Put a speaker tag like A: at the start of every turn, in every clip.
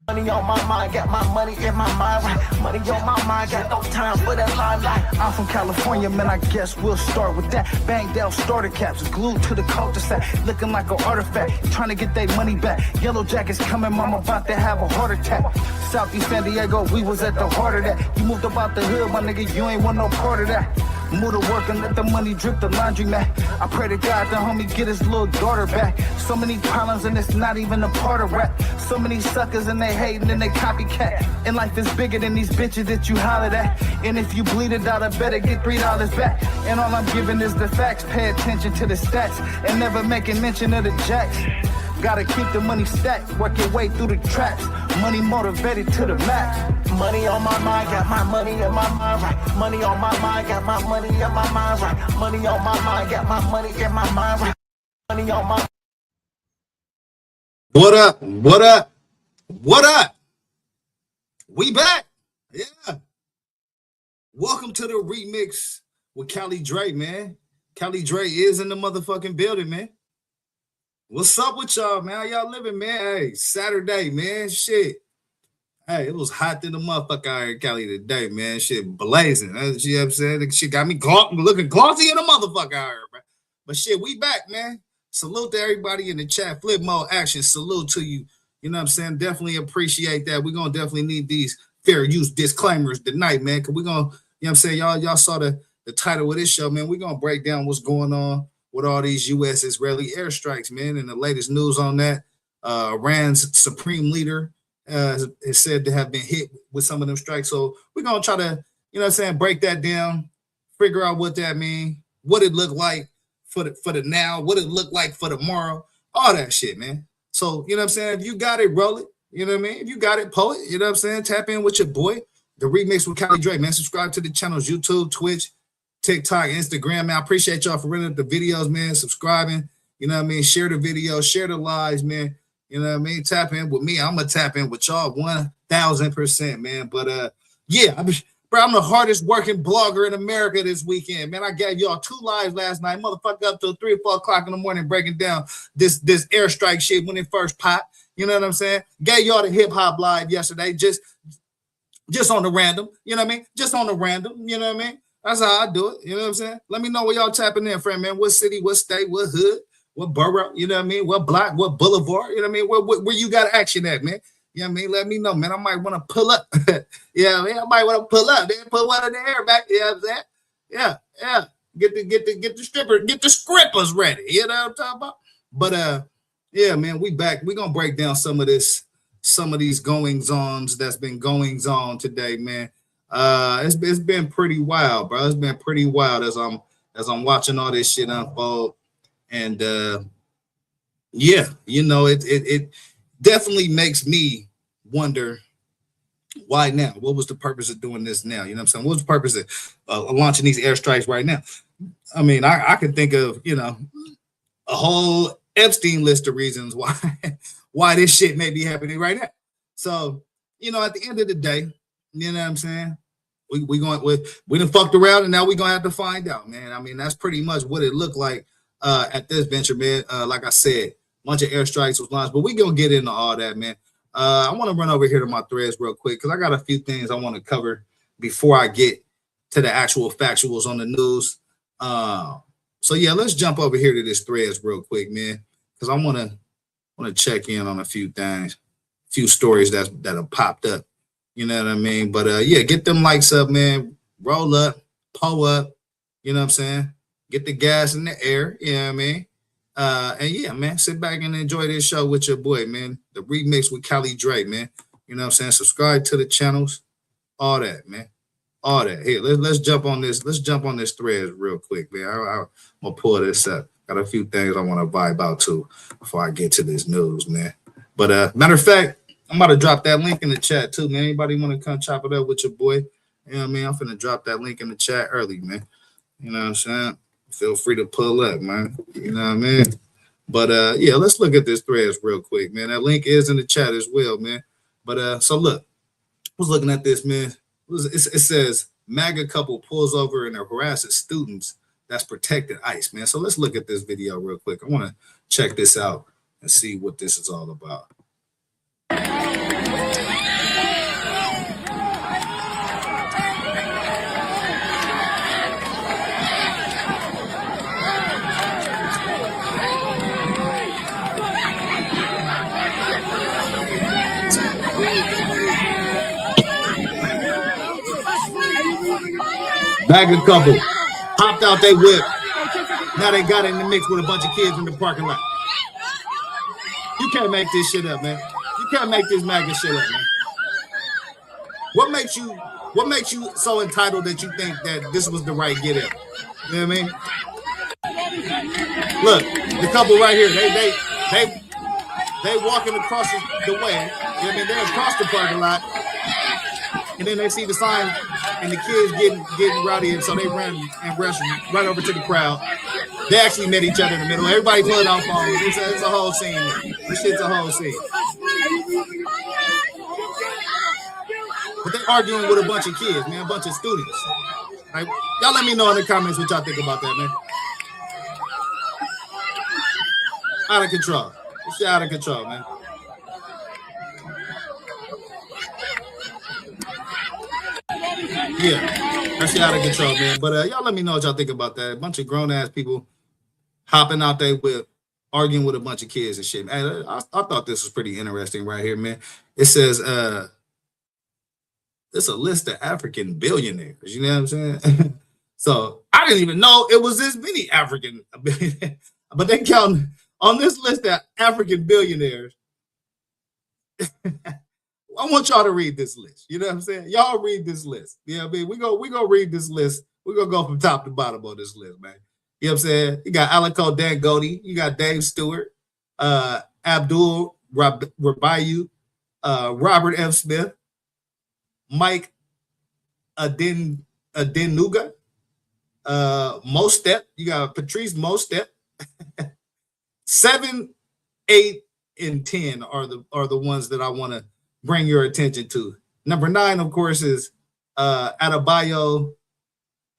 A: Money on my mind, got my money in my mind, right? Money on my mind, got no time for that limelight. I'm from California, man, I guess we'll start with that. Banged out starter caps, glued to the cul-de-sac, looking like an artifact, trying to get their money back. Yellow jackets coming, mama about to have a heart attack. Southeast San Diego, we was at the heart of that. You moved about the hood, my nigga, you ain't want no part of that. Move to work and let the money drip the laundry mat. I pray to God the homie get his little daughter back. So many problems and it's not even a part of rap. So many suckers and they hating and they copycat. And life is bigger than these bitches that you hollered at. And if you bleed it out, I better get $3 back. And all I'm giving is the facts. Pay attention to the stats and never making mention of the jacks. Gotta keep the money stacked, work your way through the traps. Money motivated to the max. Money on my mind, got my money in my mind, right? Money on my mind, got my money in my mind, right? Money on my mind, got my money in my mind, right? Money on my.
B: What up? What up? What up? We back. Yeah. Welcome to the remix with Cali Dre, man. Cali Dre is in the motherfucking building, man. What's up with y'all, man? How y'all living, man? Hey, Saturday, man. Shit. Hey, it was hot in the motherfucker out here in Cali today, man. Shit blazing. You know what I'm saying? Shit got me looking glossy in the motherfucker out here, man. But shit, we back, man. Salute to everybody in the chat. Flip mode action. Salute to you. You know what I'm saying? Definitely appreciate that. We're going to definitely need these fair use disclaimers tonight, man. Because we're going to, you know what I'm saying? Y'all saw the title of this show, man. We're going to break down what's going on with all these U.S. Israeli airstrikes, man. And the latest news on that, Iran's supreme leader is said to have been hit with some of them strikes. So we're going to try to, you know what I'm saying, break that down, figure out what that means, what it looked like for the now, what it looked like for tomorrow, all that shit, man. So, you know what I'm saying, if you got it, roll it. You know what I mean? If you got it, poet, you know what I'm saying? Tap in with your boy, the remix with Cali Dre, man. Subscribe to the channels, YouTube, Twitch, TikTok, Instagram, man. I appreciate y'all for renting up the videos, man. Subscribing, you know what I mean? Share the videos, share the lives, man. You know what I mean? Tap in with me. I'm gonna tap in with y'all 1,000%, man. But yeah, I'm the hardest working blogger in America this weekend, man. I gave y'all 2 lives last night, motherfucker, up till 3 or 4 o'clock in the morning, breaking down this airstrike shit when it first popped. You know what I'm saying? Gave y'all the hip hop live yesterday, just on the random. You know what I mean? Just on the random. You know what I mean? That's how I do it. You know what I'm saying? Let me know where y'all tapping in, friend, man. What city, what state, what hood, what borough, you know what I mean? What block, what boulevard, you know what I mean? Where you got action at, man? You know what I mean? Let me know, man. I might want to pull up. Yeah, man. I might want to pull up. Then put one in the air back. You know what I'm saying? Yeah. Get the strippers ready. You know what I'm talking about? But yeah, man, we back. We're gonna break down some of these goings-ons that's been goings on today, man. It's been pretty wild, bro. It's been pretty wild as I'm watching all this shit unfold. And yeah, you know, it definitely makes me wonder why now? What was the purpose of doing this now? You know what I'm saying? What's the purpose of launching these airstrikes right now? I mean, I can think of, you know, a whole Epstein list of reasons why this shit may be happening right now. So, you know, at the end of the day, you know what I'm saying? We done fucked around and now we're gonna have to find out, man. I mean, that's pretty much what it looked like at this venture, man. Like I said, a bunch of airstrikes was launched, but we gonna get into all that, man. I want to run over here to my threads real quick because I got a few things I want to cover before I get to the actual factuals on the news. So yeah, let's jump over here to this threads real quick, man, because I want to check in on a few things, a few stories that have popped up. You know what I mean? But yeah, get them likes up, man. Roll up, pull up. You know what I'm saying? Get the gas in the air. You know what I mean? And yeah, man, sit back and enjoy this show with your boy, man. The remix with Cali Dre, man. You know what I'm saying? Subscribe to the channels, all that, man. All that. Here, let's jump on this. Let's jump on this thread real quick, man. I'm gonna pull this up. Got a few things I want to vibe out to before I get to this news, man. But matter of fact, I'm about to drop that link in the chat too, man. Anybody want to come chop it up with your boy? You know what I mean? I'm finna drop that link in the chat early, man. You know what I'm saying? Feel free to pull up, man. You know what I mean? But yeah, let's look at this threads real quick, man. That link is in the chat as well, man. But so look, I was looking at this, man. It says MAGA couple pulls over and harasses students that's protected ICE, man. So let's look at this video real quick. I want to check this out and see what this is all about. Bagged a couple, popped out they whip. Now they got in the mix with a bunch of kids in the parking lot. You can't make this shit up, man. You can't make this MAGA shit up, man. What makes you so entitled that you think that this was the right get in? You know what I mean? Look, the couple right here, they walking across the way. You know what I mean? They're across the parking lot. And then they see the sign and the kids getting rowdy, and so they ran and rushed right over to the crowd. They actually met each other in the middle. Everybody pulling out phones. It's a whole scene. This shit's a whole scene. But they arguing with a bunch of kids, man, a bunch of students. Like, y'all let me know in the comments what y'all think about that, man. Out of control. This shit out of control, man. Yeah, that shit out of control, man. But y'all let me know what y'all think about that. A bunch of grown-ass people hopping out there with arguing with a bunch of kids and shit. Man, I thought this was pretty interesting right here, man. It says it's a list of African billionaires. You know what I'm saying? So I didn't even know it was this many African billionaires. But they count on this list of African billionaires. I want y'all to read this list. You know what I'm saying? Y'all read this list. You know what I mean? We go read this list. We're gonna go from top to bottom on this list, man. You know what I'm saying? You got Aliko Dangote, you got Dave Stewart, Abdul Rabayu, Robert F. Smith, Mike Adenuga, Mostep. You got Patrice Mostep. 7, 8, and 10 are the ones that I want to bring your attention to. Number 9, of course, is Adebayo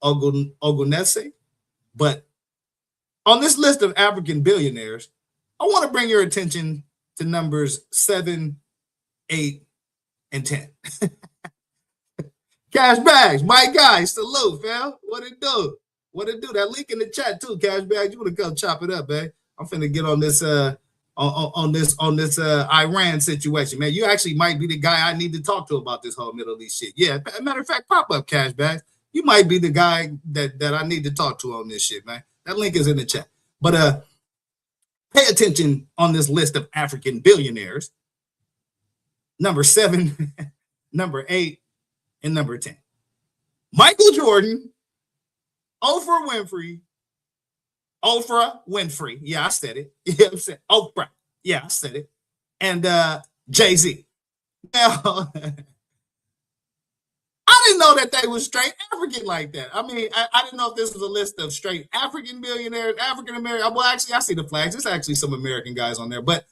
B: Ogunese. But on this list of African billionaires, I want to bring your attention to numbers 7, 8, and 10. Cash Bags, my guy, salute, fam. What it do? What it do? That link in the chat too, Cash Bags. You want to come chop it up, man? I'm finna get on this on this Iran situation, man. You actually might be the guy I need to talk to about this whole Middle East shit. Yeah, matter of fact, pop up, Cash Bags. You might be the guy that I need to talk to on this shit, man. That link is in the chat. But pay attention on this list of African billionaires. Number 7, number 8, and number 10. Michael Jordan, Oprah Winfrey. Yeah, I said it. Yeah, I said Oprah. Yeah, I said it. And Jay-Z. Now, I didn't know that they were straight African like that. I mean, I didn't know if this was a list of straight African billionaires, African American. Well, actually, I see the flags. There's actually some American guys on there, but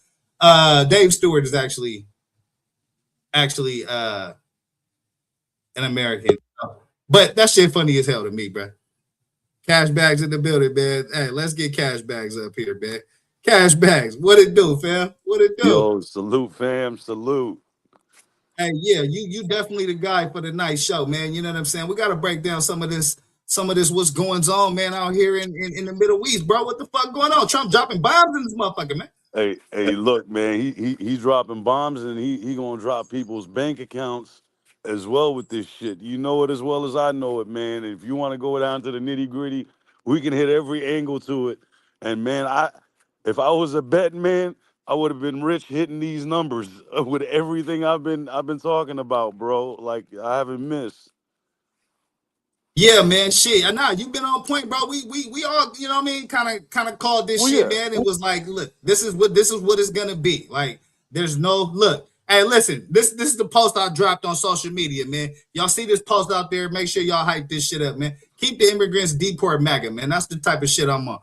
B: Dave Stewart is actually an American. But that shit funny as hell to me, bro. Cash Bags in the building, man. Hey, let's get Cash Bags up here, man. Cash Bags, what it do, fam? What it do?
C: Yo, salute, fam. Salute.
B: Hey, yeah, you definitely the guy for the night show, man. You know what I'm saying? We got to break down some of this what's going on, man, out here in the Middle East, bro. What the fuck going on? Trump dropping bombs in this motherfucker, man.
C: Hey, look, man. He's dropping bombs, and he gonna drop people's bank accounts as well with this shit. You know it as well as I know it, man. If you want to go down to the nitty gritty, we can hit every angle to it. And man, if I was a betting man, I would have been rich hitting these numbers with everything I've been talking about, bro. Like I haven't missed.
B: Yeah, man, shit. Nah, you've been on point, bro. We all, you know what I mean, kind of called this shit, man. It was like, look, this is what it's gonna be. Like, there's no look. Hey, listen, this is the post I dropped on social media, man. Y'all see this post out there? Make sure y'all hype this shit up, man. Keep the immigrants, deport MAGA, man. That's the type of shit I'm on.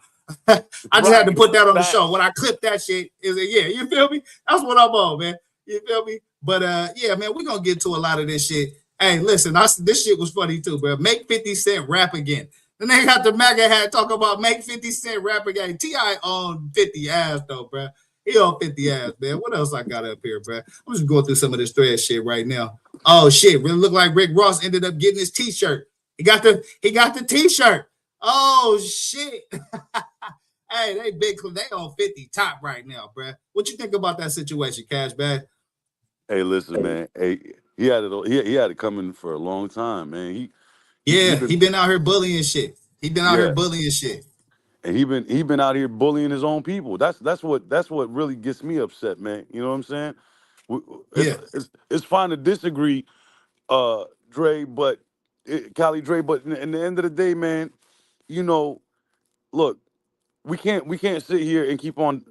B: I just had to put that on the show. When I clip that shit, yeah, you feel me? That's what I'm on, man. You feel me? But yeah, man, we're gonna get to a lot of this shit. Hey, listen, this shit was funny too, bro. Make 50 Cent rap again. Then they got the MAGA hat talking about make 50 Cent rap again. T.I. on 50 ass though, bro. He on 50 ass, man. What else I got up here, bro? I'm just going through some of this thread shit right now. Oh shit, really look like Rick Ross ended up getting his t-shirt. He got the t-shirt. Oh shit. Hey, they on 50 top right now, bro. What you think about that situation, Cash Bag?
C: Hey, listen, man. Hey, he had it coming for a long time, man. He
B: Yeah,
C: been
B: he been out here bullying shit. He been out here
C: yeah,
B: bullying shit.
C: and he been out here bullying his own people. That's what really gets me upset, man. You know what I'm saying? It's
B: Yeah,
C: it's fine to disagree, Dre, but Cali Dre, but in the end of the day, man, you know, look, we can't sit here and keep on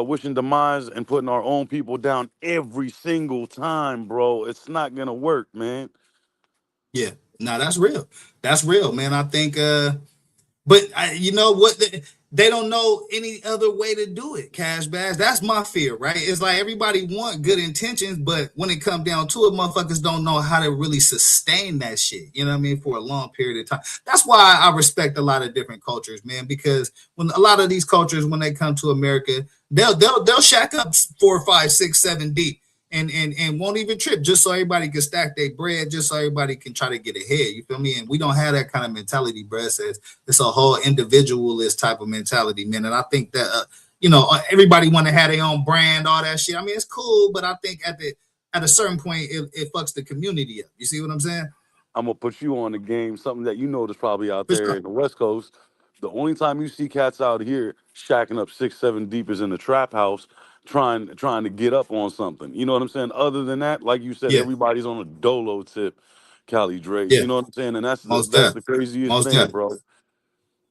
C: wishing demise and putting our own people down every single time, bro. It's not gonna work, man.
B: yeah. Nah, that's real. That's real, man. I think but you know what? They don't know any other way to do it, Cash Bags. That's my fear, right? It's like everybody want good intentions, but when it comes down to it, motherfuckers don't know how to really sustain that shit. You know what I mean? For a long period of time. That's why I respect a lot of different cultures, man. Because when a lot of these cultures, when they come to America, they'll shack up 4, 5, 6, 7 deep and won't even trip just so everybody can stack their bread, just so everybody can try to get ahead. You feel me? And we don't have that kind of mentality, bro. It's a whole individualist type of mentality, man. And I think that everybody want to have their own brand, all that shit. I mean, it's cool, but I think at a certain point it fucks the community up. You see what I'm saying?
C: I'm gonna put you on the game, something that you know is probably out
B: For
C: there
B: sure.
C: in the West Coast. The only time you see cats out here shacking up 6, 7 deep is in the trap house, trying to get up on something. You know what I'm saying? Other than that, like you said,
B: Yeah,
C: everybody's on a dolo tip, Cali Dre.
B: yeah,
C: You know what I'm saying? And that's the
B: most
C: that's
B: definitely,
C: the craziest
B: most
C: thing,
B: definitely.
C: bro.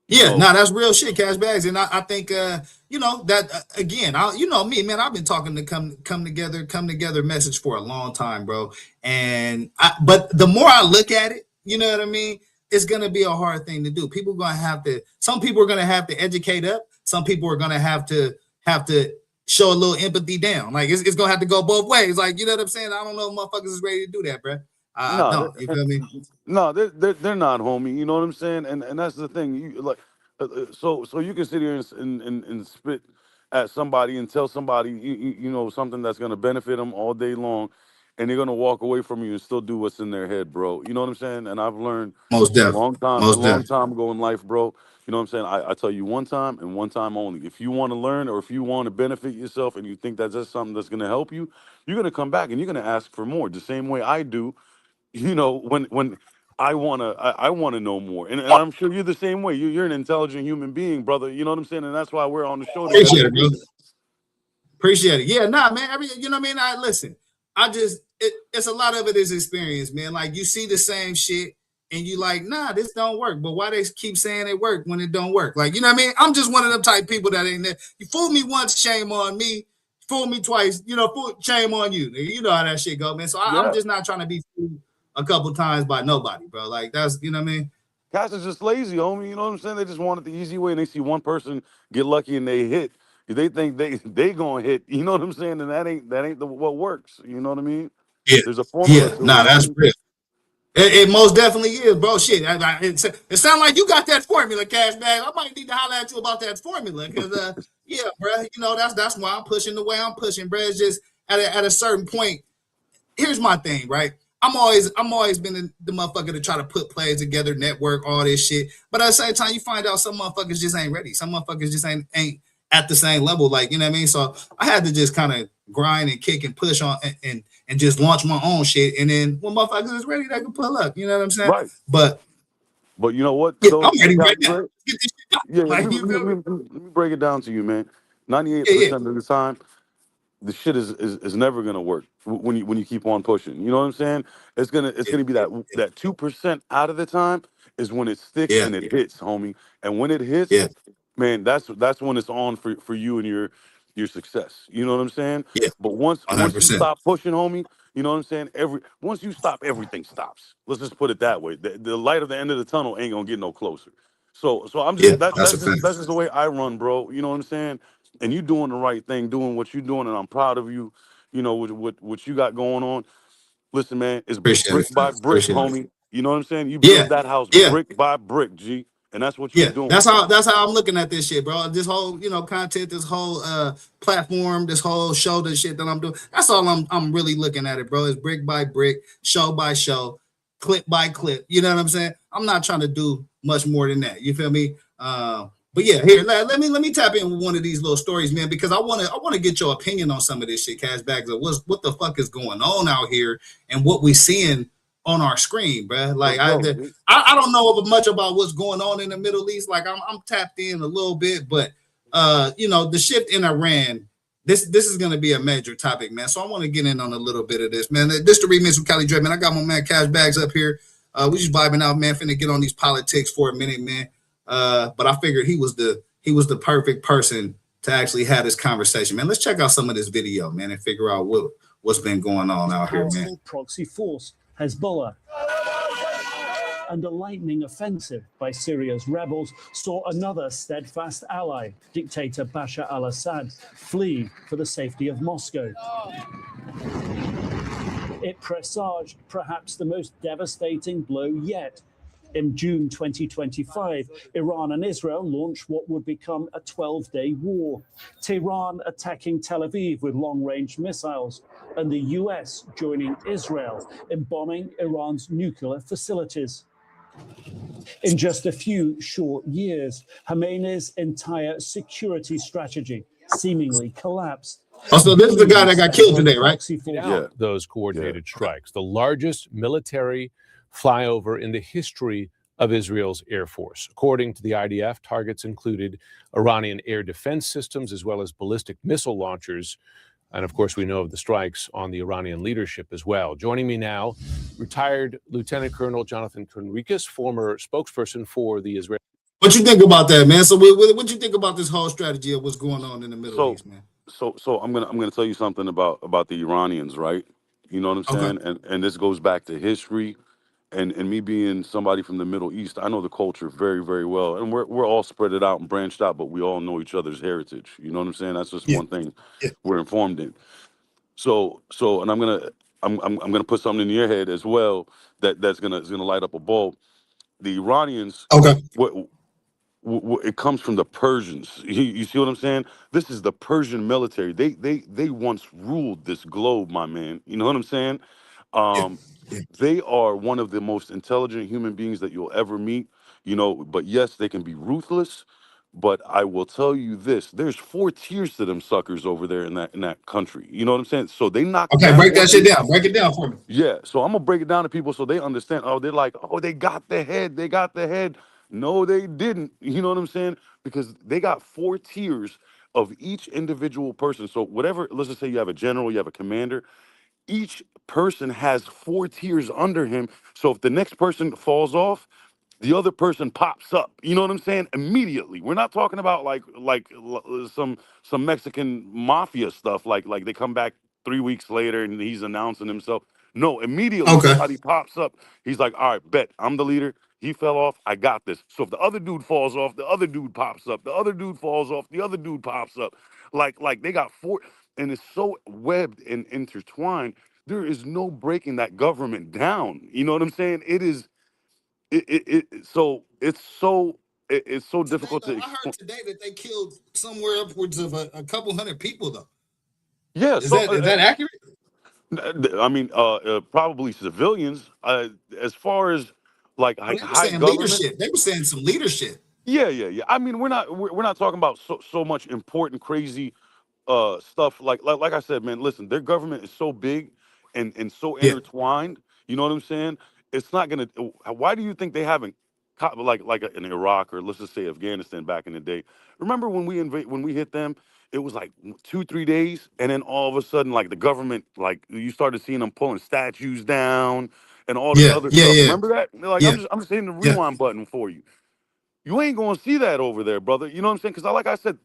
C: You
B: Yeah,
C: know,
B: no, that's real shit, Cash Bags, and I think that again, you know me, man. I've been talking to come together message for a long time, bro. But the more I look at it, you know what I mean. It's gonna be a hard thing to do. People gonna have to. Some people are gonna have to educate up. Some people are gonna have to show a little empathy down. Like it's gonna have to go both ways. Like you know what I'm saying. I don't know if motherfuckers is ready to do that, bro. I
C: no,
B: don't. You feel me?
C: no, they're not, homie. You know what I'm saying? And that's the thing. You like, so you can sit here and spit at somebody and tell somebody you know something that's gonna benefit them all day long, and they're gonna walk away from you and still do what's in their head, bro. You know what I'm saying? And I've learned
B: Most deaf.
C: a
B: Most
C: long
B: deaf.
C: time ago in life, bro. You know what I'm saying? I tell you one time and one time only. If you want to learn or if you want to benefit yourself and you think that's just something that's gonna help you, you're gonna come back and you're gonna ask for more, the same way I do, when I wanna know more, and I'm sure you're the same way. You're an intelligent human being, brother. You know what I'm saying, and that's why we're on the show together
B: Appreciate
C: to
B: it, bro.
C: kick it.
B: Appreciate it. Yeah, nah, man. You know what I mean? I listen. It's a lot of it is experience, man. Like you see the same shit and you like, nah, this don't work. But why they keep saying it work when it don't work? Like, you know what I mean? I'm just one of them type people that ain't there. You fool me once, shame on me. Fool me twice, shame on you. You know how that shit go, man. So I'm
C: Yeah,
B: just not trying to be fooled a couple times by nobody, bro. Like that's you know what I mean?
C: cats is just lazy, homie. You know what I'm saying? They just want it the easy way, and they see one person get lucky and they hit. They think they gonna hit. You know what I'm saying? And that ain't what works. You know what I mean?
B: Yeah.
C: There's a formula
B: Yeah.
C: to
B: Nah,
C: it,
B: that's
C: homie.
B: real. It most definitely is, bro. Shit, it sounds like you got that formula, Cash Bag. I might need to holler at you about that formula, because yeah, bro. That's why I'm pushing the way I'm pushing, bro. It's just at a certain point. Here's my thing, right? I'm always been the motherfucker to try to put plays together, network, all this shit. But at the same time, you find out some motherfuckers just ain't ready. Some motherfuckers just ain't at the same level, like you know what I mean. So I had to just kind of grind and kick and push on and just launch my own shit. And then when motherfuckers is ready, they can pull up. You know what I'm saying?
C: Right.
B: But
C: But you know what,
B: yeah,
C: though,
B: I'm ready right
C: Cali
B: now.
C: Dre?
B: Get this shit out.
C: Yeah,
B: Like you feel me?
C: let me break it down to you, man. Ninety-eight
B: Yeah, yeah,
C: percent of the time, the shit is never gonna work when you keep on pushing. You know what I'm saying? It's
B: yeah,
C: gonna be that 2% out of the time is when it sticks
B: yeah,
C: and it hits, homie. And when it hits,
B: yeah,
C: man, that's when it's on for you and your success. You know what I'm saying?
B: yeah,
C: But once
B: one hundred
C: once you
B: percent.
C: stop pushing, homie, you know what I'm saying? Once you stop, everything stops. Let's just put it that way. The light at the end of the tunnel ain't gonna get no closer. So I'm
B: Yeah,
C: just that
B: that's a
C: that's
B: fact.
C: just the way I run, bro. You know what I'm saying? And you doing the right thing, doing what you're doing, and I'm proud of you. You know what you got going on. Listen, man, it's
B: Appreciate
C: brick
B: it.
C: by brick,
B: Appreciate it.
C: homie. You know what I'm saying? You
B: Yeah,
C: build that house
B: yeah,
C: brick by brick, G. And that's what you're
B: Yeah,
C: doing.
B: that's how I'm looking at this shit, bro. This whole, content, this whole platform, this whole show, this shit that I'm doing. That's all I'm really looking at it, bro. It's brick by brick, show by show, clip by clip. You know what I'm saying? I'm not trying to do much more than that. You feel me? But yeah, here let me tap in with one of these little stories, man, because I wanna get your opinion on some of this shit, Cash Bags, of what the fuck is going on out here and what we seeing on our screen, bro. Like
C: Let's go.
B: I don't know much about what's going on in the Middle East. Like I'm tapped in a little bit, but the shift in Iran. This is gonna be a major topic, man. So I want to get in on a little bit of this, man. This the remix with Cali Dre, man. I got my man Cash Bags up here. We just vibing out, man. Finna get on these politics for a minute, man. But I figured he was the perfect person to actually have this conversation, man. Let's check out some of this video, man, and figure out what's been going on out here, man.
D: Proxy force Hezbollah. And a lightning offensive by Syria's rebels saw another steadfast ally, dictator Bashar al-Assad, flee for the safety of Moscow. It presaged perhaps the most devastating blow yet. In June 2025, Iran and Israel launched what would become a 12-day war. Tehran attacking Tel Aviv with long-range missiles, and the US joining Israel in bombing Iran's nuclear facilities. In just a few short years, Khamenei's entire security strategy seemingly collapsed.
B: Oh, so this is the guy that got killed today, right?
C: Yeah.
E: Those coordinated strikes, the largest military flyover in the history of Israel's Air Force. According to the IDF, targets included Iranian air defense systems as well as ballistic missile launchers. And of course, we know of the strikes on the Iranian leadership as well. Joining me now, retired Lieutenant Colonel Jonathan Conricus, former spokesperson for the Israeli.
B: What you think about that, man? So what you think about this whole strategy of what's going on in the Middle East, man?
C: So I'm gonna tell you something about the Iranians, right? You know what I'm saying? And this goes back to history, and me being somebody from the Middle East, I know the culture very, very well. And we're all spread it out and branched out, but we all know each other's heritage. You know what I'm saying? That's just one thing we're informed in. So and I'm gonna put something in your head as well that's gonna light up a bulb. The Iranians, it comes from the Persians. You see what I'm saying? This is the Persian military. They once ruled this globe, my man. You know what I'm saying? They are one of the most intelligent human beings that you'll ever meet. But yes, they can be ruthless. But I will tell you this: there's 4 tiers to them suckers over there in that country. You know what I'm saying? So they knock.
B: Okay, break that shit down. Break it down for me.
C: Yeah. So I'm gonna break it down to people so they understand. Oh, they're like, oh, they got the head. They got the head. No, they didn't. You know what I'm saying? Because they got 4 tiers of each individual person. So whatever, let's just say you have a general, you have a commander. Each person has 4 tiers under him. So if the next person falls off, the other person pops up. You know what I'm saying? Immediately. We're not talking about like some Mexican mafia stuff. Like they come back 3 weeks later and he's announcing himself. No, immediately somebody pops up. He's like, all right, bet I'm the leader. He fell off. I got this. So if the other dude falls off, the other dude pops up. The other dude falls off. The other dude pops up. Like they got 4, and it's so webbed and intertwined. There is no breaking that government down. You know what I'm saying? It is. So it's so difficult to
B: I heard today that they killed somewhere upwards of a couple hundred people, though.
C: Yeah.
B: Is that accurate?
C: I mean, probably civilians. As far as like high
B: saying
C: government,
B: leadership. They were saying some leadership.
C: Yeah. I mean, we're not talking about so much important, crazy stuff. Like I said, man. Listen, their government is so big and so intertwined. You know what I'm saying? It's not gonna. Why do you think they haven't like in Iraq, or let's just say Afghanistan back in the day? Remember when we hit them? It was like 2-3 days, and then all of a sudden, like the government, like you started seeing them pulling statues down and all this other stuff. Remember that? Like I'm just hitting the rewind button for you. You ain't gonna see that over there, brother. You know what I'm saying? Because like I said,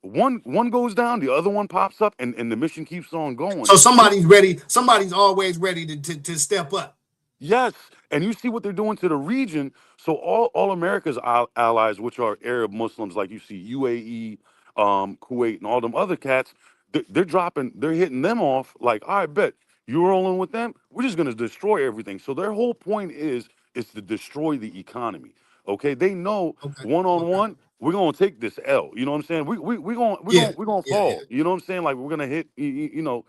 C: one goes down, the other one pops up, and the mission keeps on going.
B: So somebody's ready. Somebody's always ready to step up.
C: Yes, and you see what they're doing to the region. So all America's allies, which are Arab Muslims, like you see UAE, Kuwait, and all them other cats, they're hitting them off. Like, I bet you're rolling with them. We're just gonna destroy everything. So their whole point is to destroy the economy. Okay, they know
B: Okay.
C: one on
B: Okay.
C: one, we're gonna take this L. You know what I'm saying?
B: Yeah.
C: We're gonna
B: Yeah. Yeah.
C: fall. You know what I'm saying? Like we're gonna hit. You know,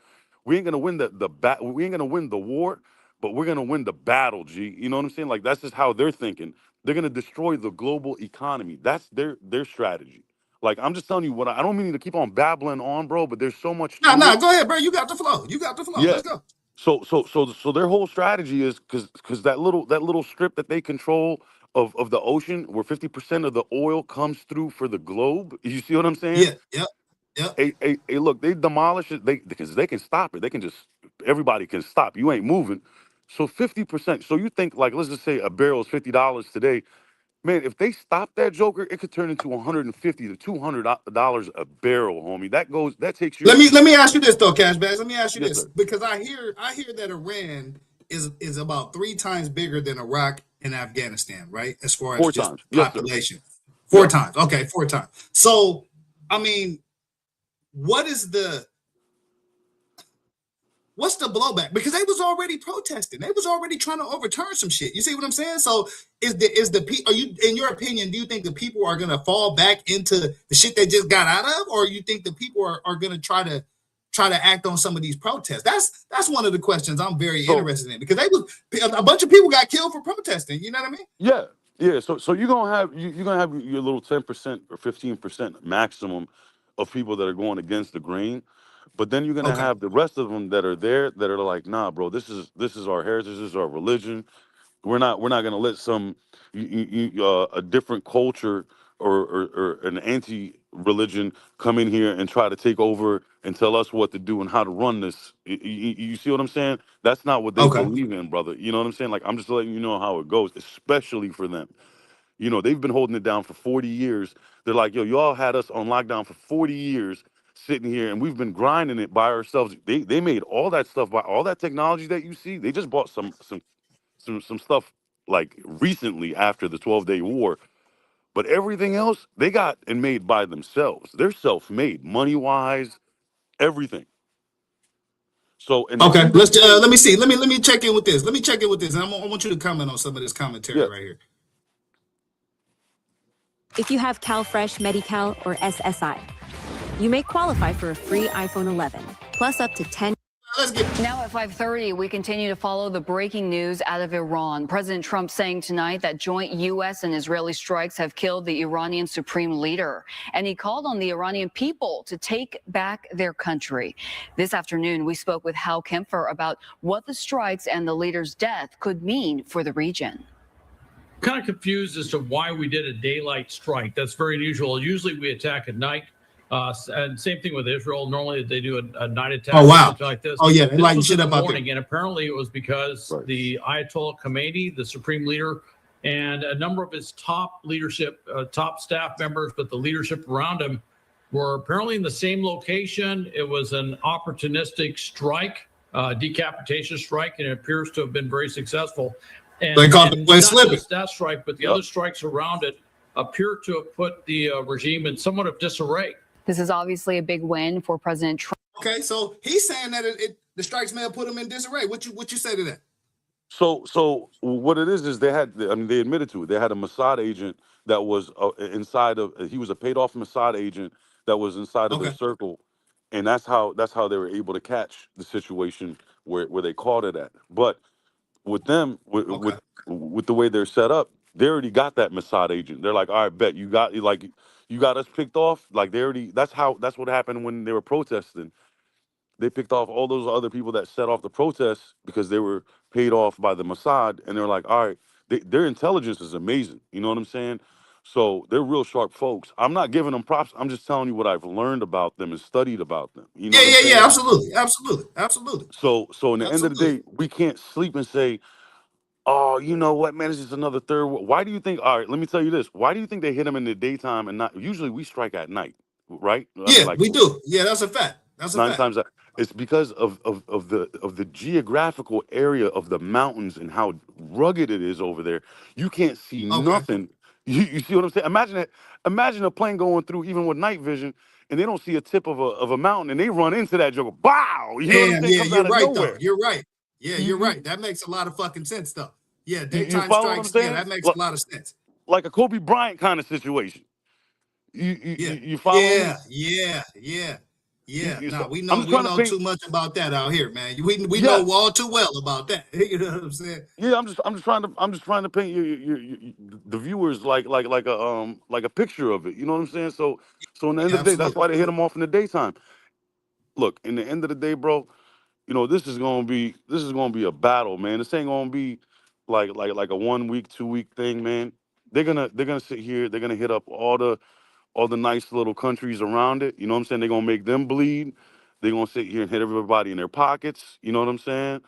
C: we ain't gonna win we ain't gonna win the war, but we're gonna win the battle. G. You know what I'm saying? Like that's just how they're thinking. They're gonna destroy the global economy. That's their strategy. Like I'm just telling you what I don't mean to keep on babbling on, bro. But there's so much
B: No,
C: to
B: no,
C: it.
B: go ahead, bro. You got the flow. You got the flow.
C: Yeah.
B: Let's go.
C: So their whole strategy is because that little strip that they control of the ocean where 50% of the oil comes through for the globe. You see what I'm saying?
B: Yeah. Yep. Yep.
C: Hey, look, they demolish it. Because they can stop it. They can just everybody can stop. You ain't moving. So 50%. So you think like let's just say a barrel is $50 today. Man, if they stop that joker, it could turn into 150 to $200 a barrel, homie. That takes your
B: Let me ask you this though, Cash Bags. Let me ask you
C: yes,
B: this
C: sir.
B: because I hear that Iran is about 3 times bigger than Iraq and Afghanistan, right? As far as
C: Four
B: just
C: times. Yes, sir.
B: population, four
C: Yep.
B: times. Okay, 4 times. So, I mean, what is what's the blowback? Because they was already protesting. They was already trying to overturn some shit. You see what I'm saying? So are you, in your opinion, do you think the people are gonna fall back into the shit they just got out of, or you think the people are gonna try to act on some of these protests? That's one of the questions I'm very
C: So
B: interested in because a bunch of people got killed for protesting. You know what I mean?
C: yeah, yeah. So you're gonna have you're gonna have your little 10% or 15% maximum of people that are going against the grain, but then you're gonna
B: Okay.
C: have the rest of them that are there that are like, nah, bro, this is our heritage, this is our religion. We're not gonna let some a different culture or an anti-religion come in here and try to take over and tell us what to do and how to run this. You see what I'm saying? That's not what they
B: Okay.
C: believe in, brother. You know what I'm saying? Like I'm just letting you know how it goes, especially for them. You know, they've been holding it down for 40 years. They're like, yo, y'all had us on lockdown for 40 years sitting here and we've been grinding it by ourselves. They made all that stuff by all that technology that you see. They just bought some stuff like recently after the 12-day war, but everything else they got and made by themselves. They're self-made, money-wise, everything. So in the
B: Okay.
C: end of the day,
B: Let me see. Let me check in with this. Let me check in with this. And I want you to comment on some of this commentary
C: yeah.
B: right here.
F: If you have CalFresh, Medi-Cal, or SSI, you may qualify for a free iPhone 11, plus up to 10.
B: Let's get
G: Now at 5:30, we continue to follow the breaking news out of Iran. President Trump saying tonight that joint U.S. and Israeli strikes have killed the Iranian supreme leader. And he called on the Iranian people to take back their country. This afternoon, we spoke with Hal Kempfer about what the strikes and the leader's death could mean for the region.
H: Kind of confused as to why we did a daylight strike. That's very unusual. Usually we attack at night. And same thing with Israel. Normally they do a night attack
B: Oh
H: or
B: wow.
H: something like this.
B: Oh yeah, they
H: This
B: lighten
H: was
B: shit
H: in
B: up
H: the
B: out
H: morning,
B: there.
H: and apparently it was because
C: Right.
H: the Ayatollah Khomeini, the supreme leader, and a number of his top leadership, top staff members, but the leadership around him were apparently in the same location. It was an opportunistic strike, decapitation strike, and it appears to have been very successful. And,
B: They caught the
H: and
B: boy
H: not
B: slipping.
H: just that strike, but the
C: Yep.
H: other strikes around it appear to have put the regime in somewhat of disarray.
G: This is obviously a big win for President Trump.
B: Okay, so he's saying that the strikes may have put him in disarray. What you say to that?
C: So what it is they had. I mean, they admitted to it. They had a Mossad agent that was inside of. He was a paid-off Mossad agent that was inside of their
B: Okay.
C: circle, and that's how they were able to catch the situation where they caught it at. But with them,
B: Okay.
C: with the way they're set up, they already got that Mossad agent. They're like, all right, bet you got us picked off. Like they already. That's what happened when they were protesting. They picked off all those other people that set off the protests because they were paid off by the Mossad, and they're like, all right, their intelligence is amazing. You know what I'm saying? So they're real sharp folks. I'm not giving them props. I'm just telling you what I've learned about them and studied about them. You know
B: Yeah,
C: what I'm
B: yeah, yeah.
C: saying?
B: Absolutely.
C: So in the end of the
B: Absolutely.
C: day, we can't sleep and say, oh, you know what, man, this is another third. Why do you think? All right, let me tell you this. Why do you think they hit them in the daytime and not? Usually we strike at night, right? I mean,
B: Yeah,
C: like
B: we do. Yeah, that's a fact. That's a
C: nine
B: fact.
C: times out. It's because of the geographical area of the mountains and how rugged it is over there. You can't see
B: Okay.
C: nothing. You see what I'm saying? Imagine a plane going through even with night vision and they don't see a tip of a mountain and they run into that joke. Bow! You know what I'm
B: Damn,
C: saying?
B: yeah,
C: Comes out
B: you're
C: of
B: right though.
C: nowhere.
B: You're right. Yeah,
C: You
B: you're
C: you
B: right. That makes a lot of fucking sense though. Yeah,
C: you
B: daytime
C: follow what I'm
B: strikes. Yeah,
C: saying?
B: that makes
C: Look,
B: a lot of sense.
C: like a Kobe Bryant kind of situation. You follow me?
B: No, we
C: I'm
B: know
C: just trying to paint.
B: too much about that out here, man. We
C: Yeah.
B: know all too well about that. You know what I'm saying?
C: Yeah, I'm just trying to paint the viewers like a picture of it. You know what I'm saying? So in the end of the day, that's why they hit them off in the daytime. Look, in the end of the day, bro, you know, this is gonna be a battle, man. This ain't gonna be like a 1 week, 2 week thing, man. They're gonna sit here, they're gonna hit up all the nice little countries around it. You know what I'm saying? They're gonna make them bleed. They're gonna sit here and hit everybody in their pockets. You know what I'm saying?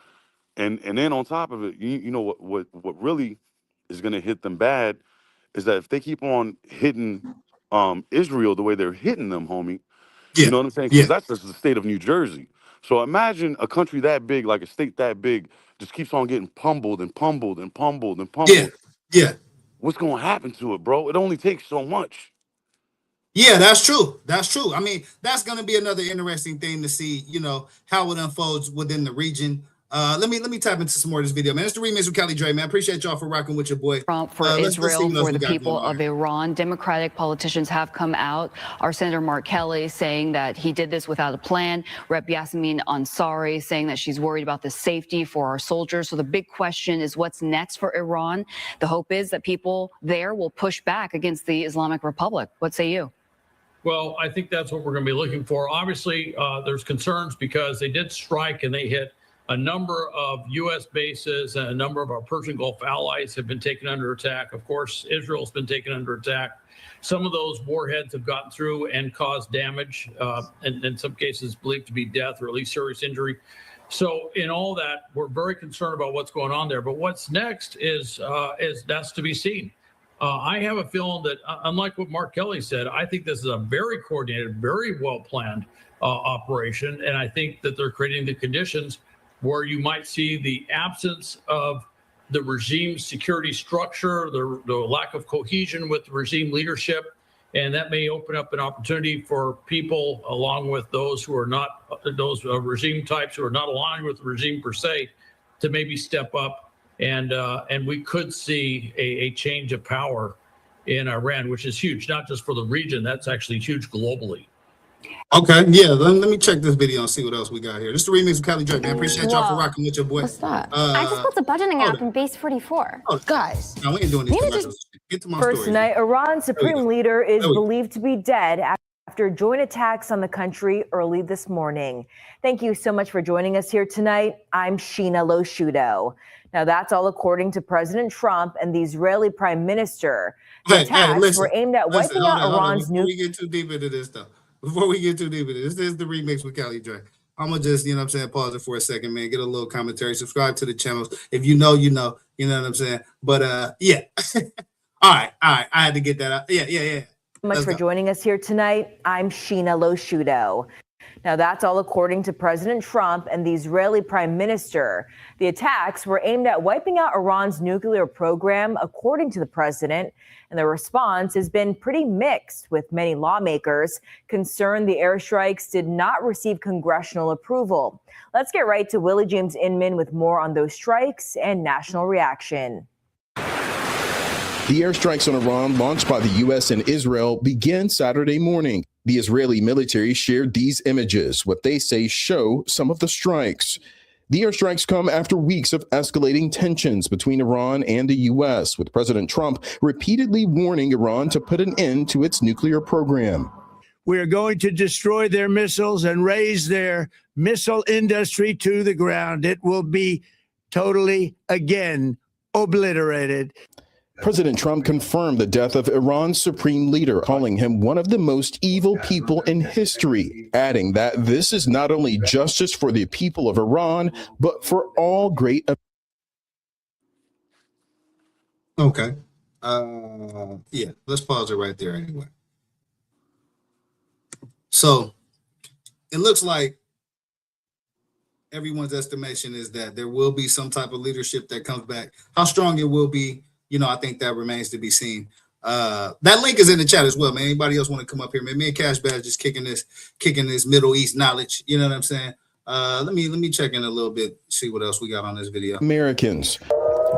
C: And then on top of it, you know what really is gonna hit them bad is that if they keep on hitting Israel the way they're hitting them, homie, you know what I'm saying? Because that's just the state of New Jersey. So imagine a country that big, like a state that big, just keeps on getting pummeled and pummeled and pummeled and pummeled.
B: Yeah.
C: What's gonna happen to it, bro? It only takes so much.
B: Yeah, that's true. That's true. I mean, that's going to be another interesting thing to see, you know, how it unfolds within the region. Let me tap into some more of this video, man. It's the remix with Cali Dre, man. Appreciate y'all for rocking with your boy.
G: Trump for Israel, for the people of Iran. Democratic politicians have come out. Our Senator Mark Kelly saying that he did this without a plan. Rep Yasmin Ansari saying that she's worried about the safety for our soldiers. So the big question is what's next for Iran? The hope is that people there will push back against the Islamic Republic. What say you?
H: Well, I think that's what we're going to be looking for. Obviously, there's concerns because they did strike and they hit a number of U.S. bases, and a number of our Persian Gulf allies have been taken under attack. Of course, Israel's been taken under attack. Some of those warheads have gotten through and caused damage, and in some cases believed to be death or at least serious injury. So in all that, we're very concerned about what's going on there. But what's next is that's to be seen. I have a feeling that, unlike what Mark Kelly said, I think this is a very coordinated, very well-planned operation. And I think that they're creating the conditions where you might see the absence of the regime's security structure, the lack of cohesion with the regime leadership. And that may open up an opportunity for people, along with those who are not, those regime types who are not aligned with the regime per se, to maybe step up. And we could see a change of power in Iran, which is huge, not just for the region, that's actually huge globally.
B: Okay, yeah, let me check this video and see what else we got here. This is the remix of Cali Dre, man. Appreciate y'all for rocking with your boy.
I: What's that? I just built a budgeting app in Base 44.
B: Oh,
I: guys.
B: No, we ain't doing these. Get to my
J: First
B: story.
J: night, Iran's supreme leader is believed to be dead after joint attacks on the country early this morning. Thank you so much for joining us here tonight. I'm Sheena Loshudo. Now, that's all according to President Trump and the Israeli prime minister. The attacks were aimed at wiping out Iran's
B: nuclear. Before we get too deep into this stuff, this is the remix with Cali Dre. I'm going to just, you know what I'm saying, pause it for a second, man. Get a little commentary. Subscribe to the channels. If you know, you know. You know what I'm saying? But, yeah. All right. I had to get that out. Yeah.
J: Thank you much for joining us here tonight. I'm Sheena Loshudo. Now, that's all according to President Trump and the Israeli prime minister. The attacks were aimed at wiping out Iran's nuclear program, according to the president. And the response has been pretty mixed, with many lawmakers concerned the airstrikes did not receive congressional approval. Let's get right to Willie James Inman with more on those strikes and national reaction.
K: The airstrikes on Iran launched by the U.S. and Israel began Saturday morning. The Israeli military shared these images, what they say show some of the strikes. The airstrikes come after weeks of escalating tensions between Iran and the U.S., with President Trump repeatedly warning Iran to put an end to its nuclear program.
L: We are going to destroy their missiles and raise their missile industry to the ground. It will be totally, again, obliterated.
K: President Trump confirmed the death of Iran's supreme leader, calling him one of the most evil people in history, adding that this is not only justice for the people of Iran, but for all great.
B: Okay. Yeah, let's pause it right there anyway. So it looks like everyone's estimation is that there will be some type of leadership that comes back. How strong it will be, you know, I think that remains to be seen. That link is in the chat as well, man. Anybody else want to come up here, man? Me and Cash Bash just kicking this Middle East knowledge. You know what I'm saying? Let me check in a little bit, see what else we got on this video.
K: Americans.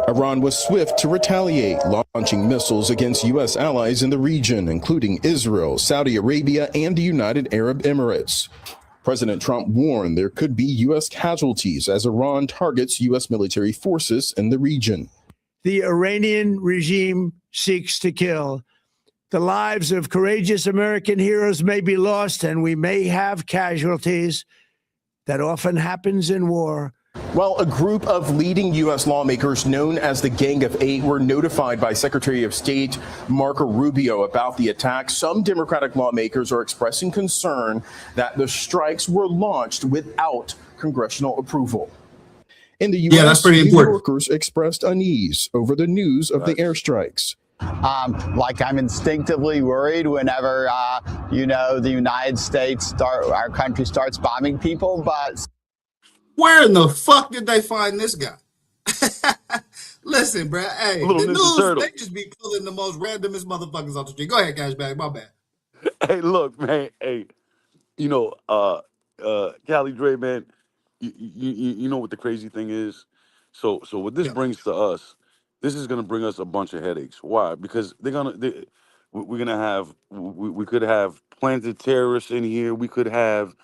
K: Iran was swift to retaliate, launching missiles against U.S. allies in the region, including Israel, Saudi Arabia, and the United Arab Emirates. President Trump warned there could be U.S. casualties as Iran targets U.S. military forces in the region.
L: The Iranian regime seeks to kill. The lives of courageous American heroes may be lost, and we may have casualties. That often happens in war.
K: Well, a group of leading U.S. lawmakers known as the Gang of Eight were notified by Secretary of State Marco Rubio about the attack. Some Democratic lawmakers are expressing concern that the strikes were launched without congressional approval. In the U.S.,
B: that's pretty
K: New
B: important.
K: Yorkers expressed unease over the news of the airstrikes.
M: Like I'm instinctively worried whenever, the United States our country starts bombing people, but.
B: Where in the fuck did they find this guy? Listen, bro. Hey,
C: Little
B: the
C: Ninja
B: news,
C: Turtle.
B: they just be pulling the most randomest motherfuckers off the street. Go ahead, Cashback. My bad.
C: Hey, look, man. Hey, Cali Dre, man. You know what the crazy thing is? So what this
B: Yeah.
C: brings to us, this is gonna bring us a bunch of headaches. Why? Because we're gonna have we could have planted terrorists in here. We could have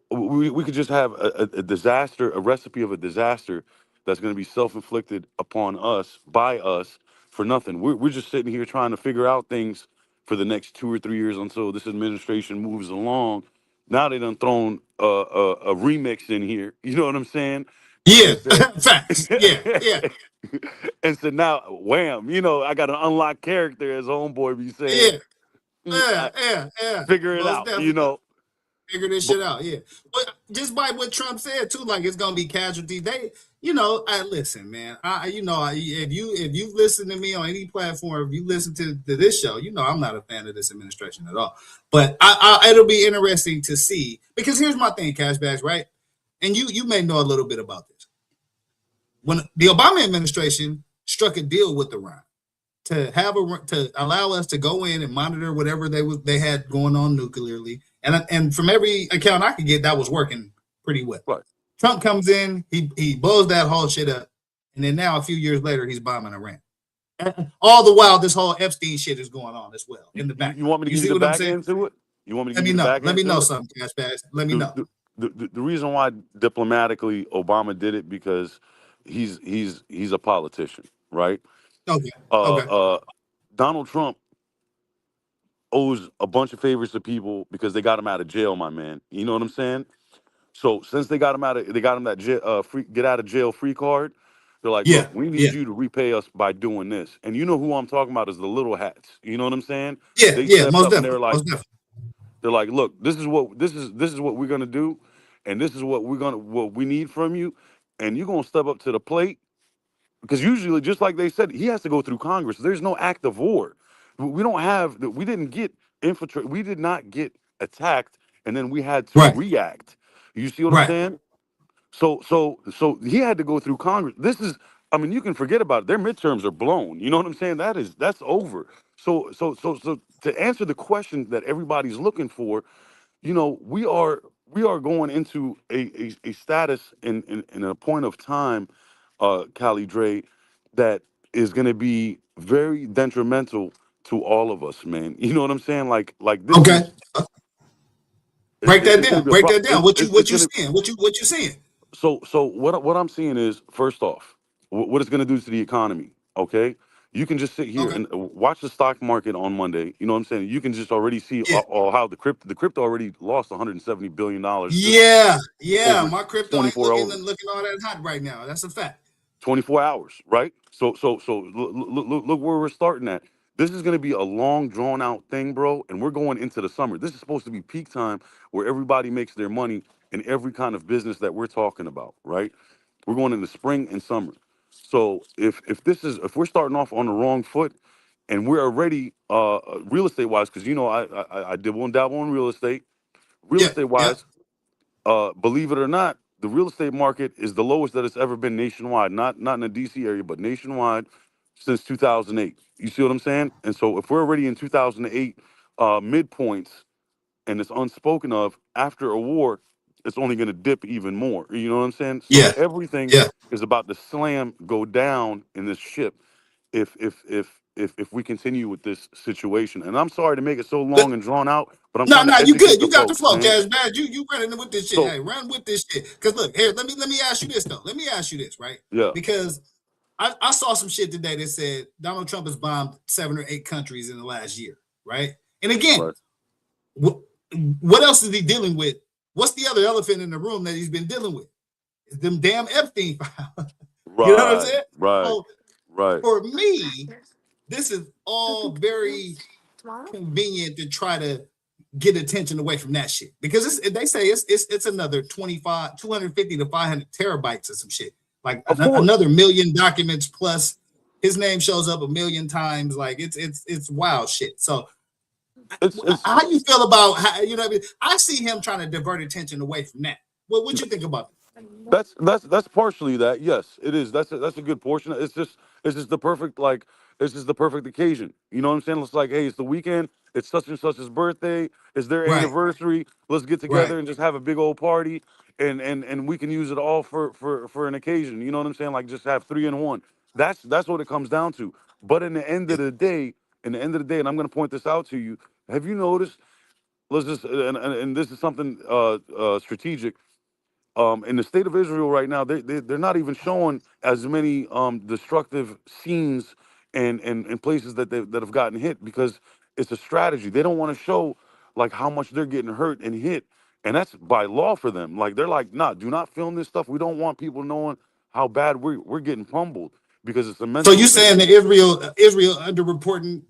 C: we could just have a disaster, a recipe of a disaster that's going to be self-inflicted upon us, by us, for nothing. We're just sitting here trying to figure out things for the next 2 or 3 years until this administration moves along. Now they done thrown a remix in here. You know what I'm saying?
B: Yeah.
C: And said,
B: Facts. Yeah.
C: and so now, wham! I got an unlocked character, as homeboy be saying.
B: Yeah. Yeah.
C: Figure it
B: Most
C: out.
B: definitely. Figure this
C: But,
B: shit out, yeah. But just by what Trump said too, like it's gonna be casualties. Listen, man. If you listen to me on any platform, if you listen to this show, I'm not a fan of this administration at all. But it'll be interesting to see, because here's my thing, Cashbacks, right? And you may know a little bit about this. When the Obama administration struck a deal with Iran to allow us to go in and monitor whatever they had going on nuclearly. And from every account I could get, that was working pretty well.
C: right.
B: Trump comes in, he blows that whole shit up, and then now a few years later, he's bombing Iran. All the while, this whole Epstein shit is going on as well in the back.
C: You want me to give you the back end to it? You want me to give you the back end?
B: Let me know something, Cashbacks. Let me know.
C: The reason why diplomatically Obama did it, because he's a politician, right?
B: Okay.
C: Donald Trump owes a bunch of favors to people because they got him out of jail, my man. You know what I'm saying? So since they got him that jail, free, get out of jail free card, they're like, look, we need you to repay us by doing this. And you know who I'm talking about is the little hats. You know what I'm saying? They stepped
B: most
C: up and
B: definitely.
C: they're like, look, this is what we're gonna do, and this is what we need from you, and you're gonna step up to the plate. Because usually, just like they said, he has to go through Congress. There's no act of war. We didn't get infiltrated. We did not get attacked, and then we had to react. You see what I'm saying? So he had to go through Congress. You can forget about it. Their midterms are blown. You know what I'm saying? That's over. So to answer the question that everybody's looking for, we are going into a status in a point of time, Cali Dre, that is going to be very detrimental to all of us, man. You know what I'm saying? Like this.
B: Okay. Break that
C: It's
B: down.
C: gonna be
B: Break that down. What you
C: gonna,
B: seeing? What you seeing?
C: So what I'm seeing is, first off, what it's going to do to the economy. Okay, you can just sit here and watch the stock market on Monday. You know what I'm saying? You can just already see how the crypto already lost 170 billion dollars.
B: Yeah. My crypto ain't
C: 24
B: looking
C: hours.
B: all that hot right now. That's a fact.
C: 24 hours, right? So look where we're starting at. This is going to be a long, drawn out thing, bro. And we're going into the summer. This is supposed to be peak time where everybody makes their money in every kind of business that we're talking about, right? We're going into spring and summer. So if we're starting off on the wrong foot, and we're already real estate wise, because I did one dabble in real estate. Real estate wise, believe it or not, the real estate market is the lowest that it's ever been nationwide. Not in the DC area, but nationwide since 2008. You see what I'm saying? And so if we're already in 2008 midpoints, and it's unspoken of after a war, it's only going to dip even more. You know what I'm saying? So
B: Yeah,
C: everything
B: yeah.
C: is about to go down in this ship if we continue with this situation. And I'm sorry to make it so long and drawn out, but I'm
B: No,
C: trying
B: no,
C: to
B: you
C: educate
B: good.
C: the
B: You got the
C: folks,
B: flow,
C: man.
B: Cash Bad. You running with this shit.
C: So
B: Hey, run with this shit. Cause look, here, let me ask you this though. Let me ask you this, right?
C: yeah,
B: Because I saw some shit today that said Donald Trump has bombed 7 or 8 countries in the last year, right? And again,
C: right,
B: what else is he dealing with? What's the other elephant in the room that he's been dealing with? It's them damn Epstein files. You know what I'm
C: right,
B: saying?
C: right,
B: So
C: right.
B: for me, this is all very convenient to try to get attention away from that shit because they say it's another 250 to 500 terabytes or some shit, like
C: Of course.
B: another million documents plus his name shows up a million times. Like it's wild shit. So
C: It's
B: how you feel about how, you know what I mean? I see him trying to divert attention away from that. What you think about that?
C: that's partially that. Yes, it is. That's a good portion. It's just the perfect it's just the perfect occasion. You know what I'm saying? It's like, hey, it's the weekend. It's such and such's birthday. It's their
B: Right,
C: anniversary. Let's get
B: right.
C: together and just have a big old party, and we can use it all for an occasion. You know what I'm saying? Like just have 3 in 1. That's what it comes down to. But in the end of the day, and I'm going to point this out to you. Have you noticed? Let's just and this is something strategic. In the state of Israel right now, they're not even showing as many destructive scenes and places that have gotten hit because it's a strategy. They don't want to show like how much they're getting hurt and hit, and that's by law for them. Like they're like, nah, do not film this stuff. We don't want people knowing how bad we're getting pummeled because it's a
B: So
C: mental
B: you
C: thing.
B: saying that Israel underreporting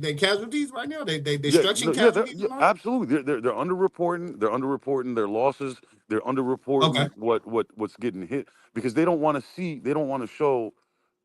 B: they casualties right now? They
C: Yeah, no,
B: destruction
C: yeah,
B: casualties and all?
C: absolutely. They're underreporting. They're underreporting their losses. They're
B: Okay.
C: underreporting what's getting hit because they don't want to see. They don't want to show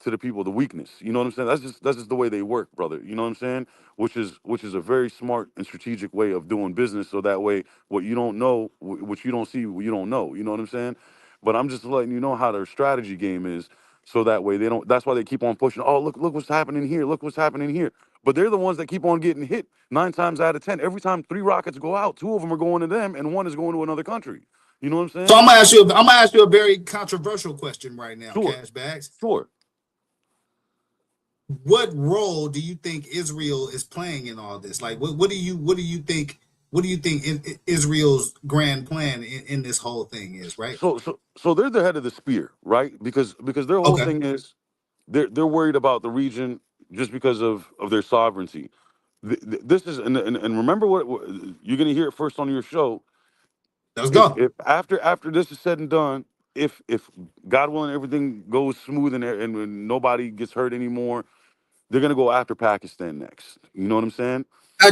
C: to the people the weakness. You know what I'm saying? That's just the way they work, brother. You know what I'm saying? Which is a very smart and strategic way of doing business. So that way, what you don't know, what you don't see, you don't know. You know what I'm saying? But I'm just letting you know how their strategy game is. So that way they don't. That's why they keep on pushing. Oh, look what's happening here. Look what's happening here. But they're the ones that keep on getting hit 9 times out of 10. Every time 3 rockets go out, 2 of them are going to them, and 1 is going to another country. You know what I'm
B: So
C: saying?
B: I'm gonna ask you a very controversial question right now,
C: Sure,
B: Cash Bags.
C: sure.
B: What role do you think Israel is playing in all this? Like, what do you think? What do you think Israel's grand plan in this whole thing is? Right?
C: So they're the head of the spear, right? Because their whole
B: Okay.
C: thing is they're worried about the region just because of their sovereignty. This is and remember what you're gonna hear it first on your show.
B: Let's
C: If
B: go.
C: after this is said and done, if God willing everything goes smooth and nobody gets hurt anymore, they're gonna go after Pakistan next. You know what I'm saying?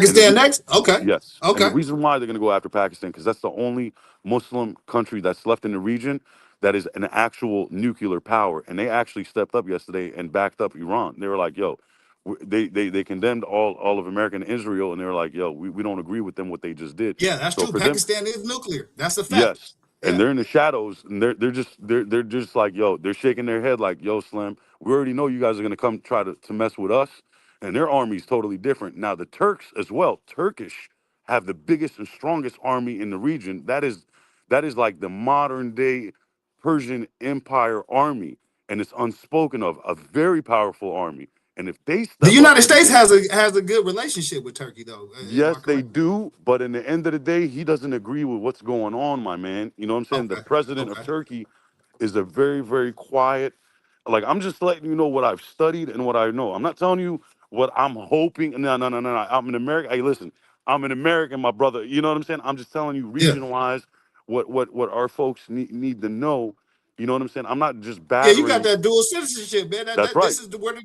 C: And
B: Pakistan next. Okay.
C: yes, and the
B: Okay.
C: reason why they're gonna go after Pakistan because that's the only Muslim country that's left in the region that is an actual nuclear power, and they actually stepped up yesterday and backed up Iran. They were like, "Yo," they condemned all of America and Israel, and they were like, "Yo, we don't agree with them what they just did."
B: Yeah, that's
C: So
B: true.
C: for them,
B: Pakistan is nuclear. That's a fact.
C: yes, and
B: Yeah.
C: they're in the shadows, and they're just like, yo, they're shaking their head like, yo, Slim, we already know you guys are gonna come try to mess with us, and their army's totally different. Now the Turks as well, Turkish have the biggest and strongest army in the region. That is like the modern day Persian Empire army, and it's unspoken of a very powerful army. And if they
B: The
C: step up
B: United
C: to the
B: States
C: game,
B: has a good relationship with Turkey, though. Am I
C: yes, they
B: correct?
C: do, but in the end of the day, he doesn't agree with what's going on, my man. You know what I'm saying? The
B: Okay.
C: president of
B: Okay.
C: Turkey is a very, very quiet. Like I'm just letting you know what I've studied and what I know. I'm not telling you what I'm hoping. No, no, no, no, no. I'm an American. Hey, listen, I'm an American, my brother. You know what I'm saying? I'm just telling you
B: Yeah.
C: region wise what our folks need to know. You know what I'm saying? I'm not just
B: Yeah, you got
C: battering.
B: that dual citizenship, man.
C: That's right.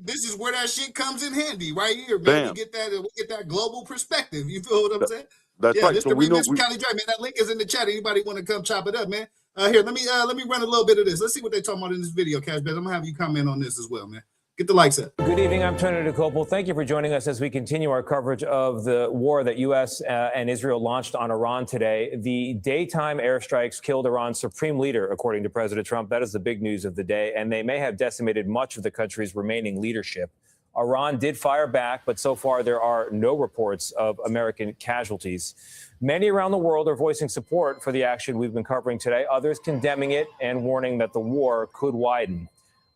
B: This is where that shit comes in handy, right here, man. We
C: Bam.
B: get that global perspective. You feel what I'm
C: That-
B: saying?
C: that's
B: Yeah,
C: right.
B: this
C: So
B: the
C: we know
B: remix with
C: we
B: Cali Dre, man. That link is in the chat. Anybody want to come chop it up, man? Here, let me run a little bit of this. Let's see what they're talking about in this video, Cash. I'm gonna have you comment on this as well, man. Get the likes up.
N: Good evening. I'm Tony DeCopel. Thank you for joining us as we continue our coverage of the war that U.S. And Israel launched on Iran today. The daytime airstrikes killed Iran's supreme leader, according to President Trump. That is the big news of the day, and they may have decimated much of the country's remaining leadership. Iran did fire back, but so far there are no reports of American casualties. Many around the world are voicing support for the action we've been covering today, others condemning it and warning that the war could widen.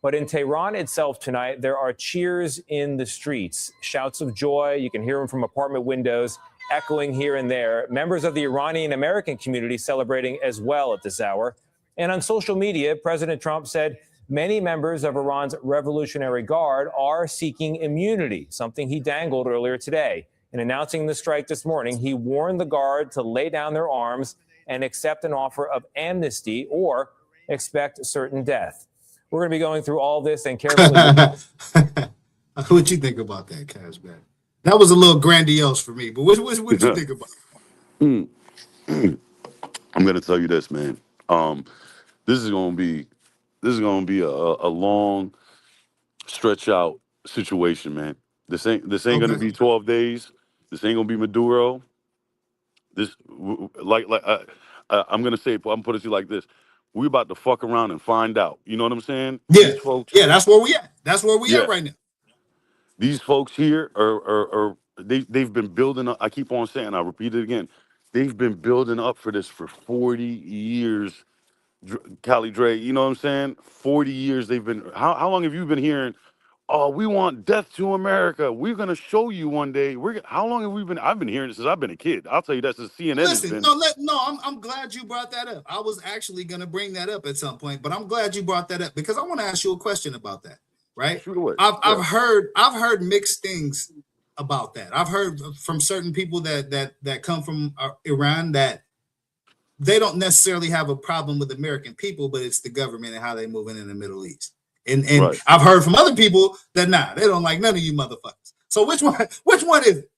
N: But in Tehran itself tonight, there are cheers in the streets, shouts of joy. You can hear them from apartment windows, echoing here and there. Members of the Iranian American community celebrating as well at this hour. And on social media, President Trump said many members of Iran's Revolutionary Guard are seeking immunity, something he dangled earlier today. In announcing the strike this morning, he warned the Guard to lay down their arms and accept an offer of amnesty or expect certain death. We're going to be going through all this and carefully.
B: What you think about that, Cashback? That was a little grandiose for me, but what you think about it?
C: I'm going to tell you this, man. This is going to be a long stretch out situation, man. This ain't going to be 12 days. This ain't going to be Maduro. I'm going to say, I'm putting it to you like this. We're about to fuck around and find out. You know what I'm saying?
B: Yeah,
C: These folks,
B: yeah, that's where we at. That's where we at right now.
C: These folks here they've been building up. I keep on saying, I'll repeat it again. They've been building up for this for 40 years. Cali Dre, you know what I'm saying? 40 years they've been. How long have you been hearing? Oh, we want death to America. We're gonna show you one day. How long have we been? I've been hearing it since I've been a kid. I'll tell you that since CNN.
B: Listen, I'm glad you brought that up. I was actually gonna bring that up at some point, but I'm glad you brought that up because I want to ask you a question about that. Right?
C: Sure.
B: I've heard mixed things about that. I've heard from certain people that come from Iran that they don't necessarily have a problem with American people, but it's the government and how they're moving in the Middle East. And right. I've heard from other people that they don't like none of you motherfuckers. So which one is it?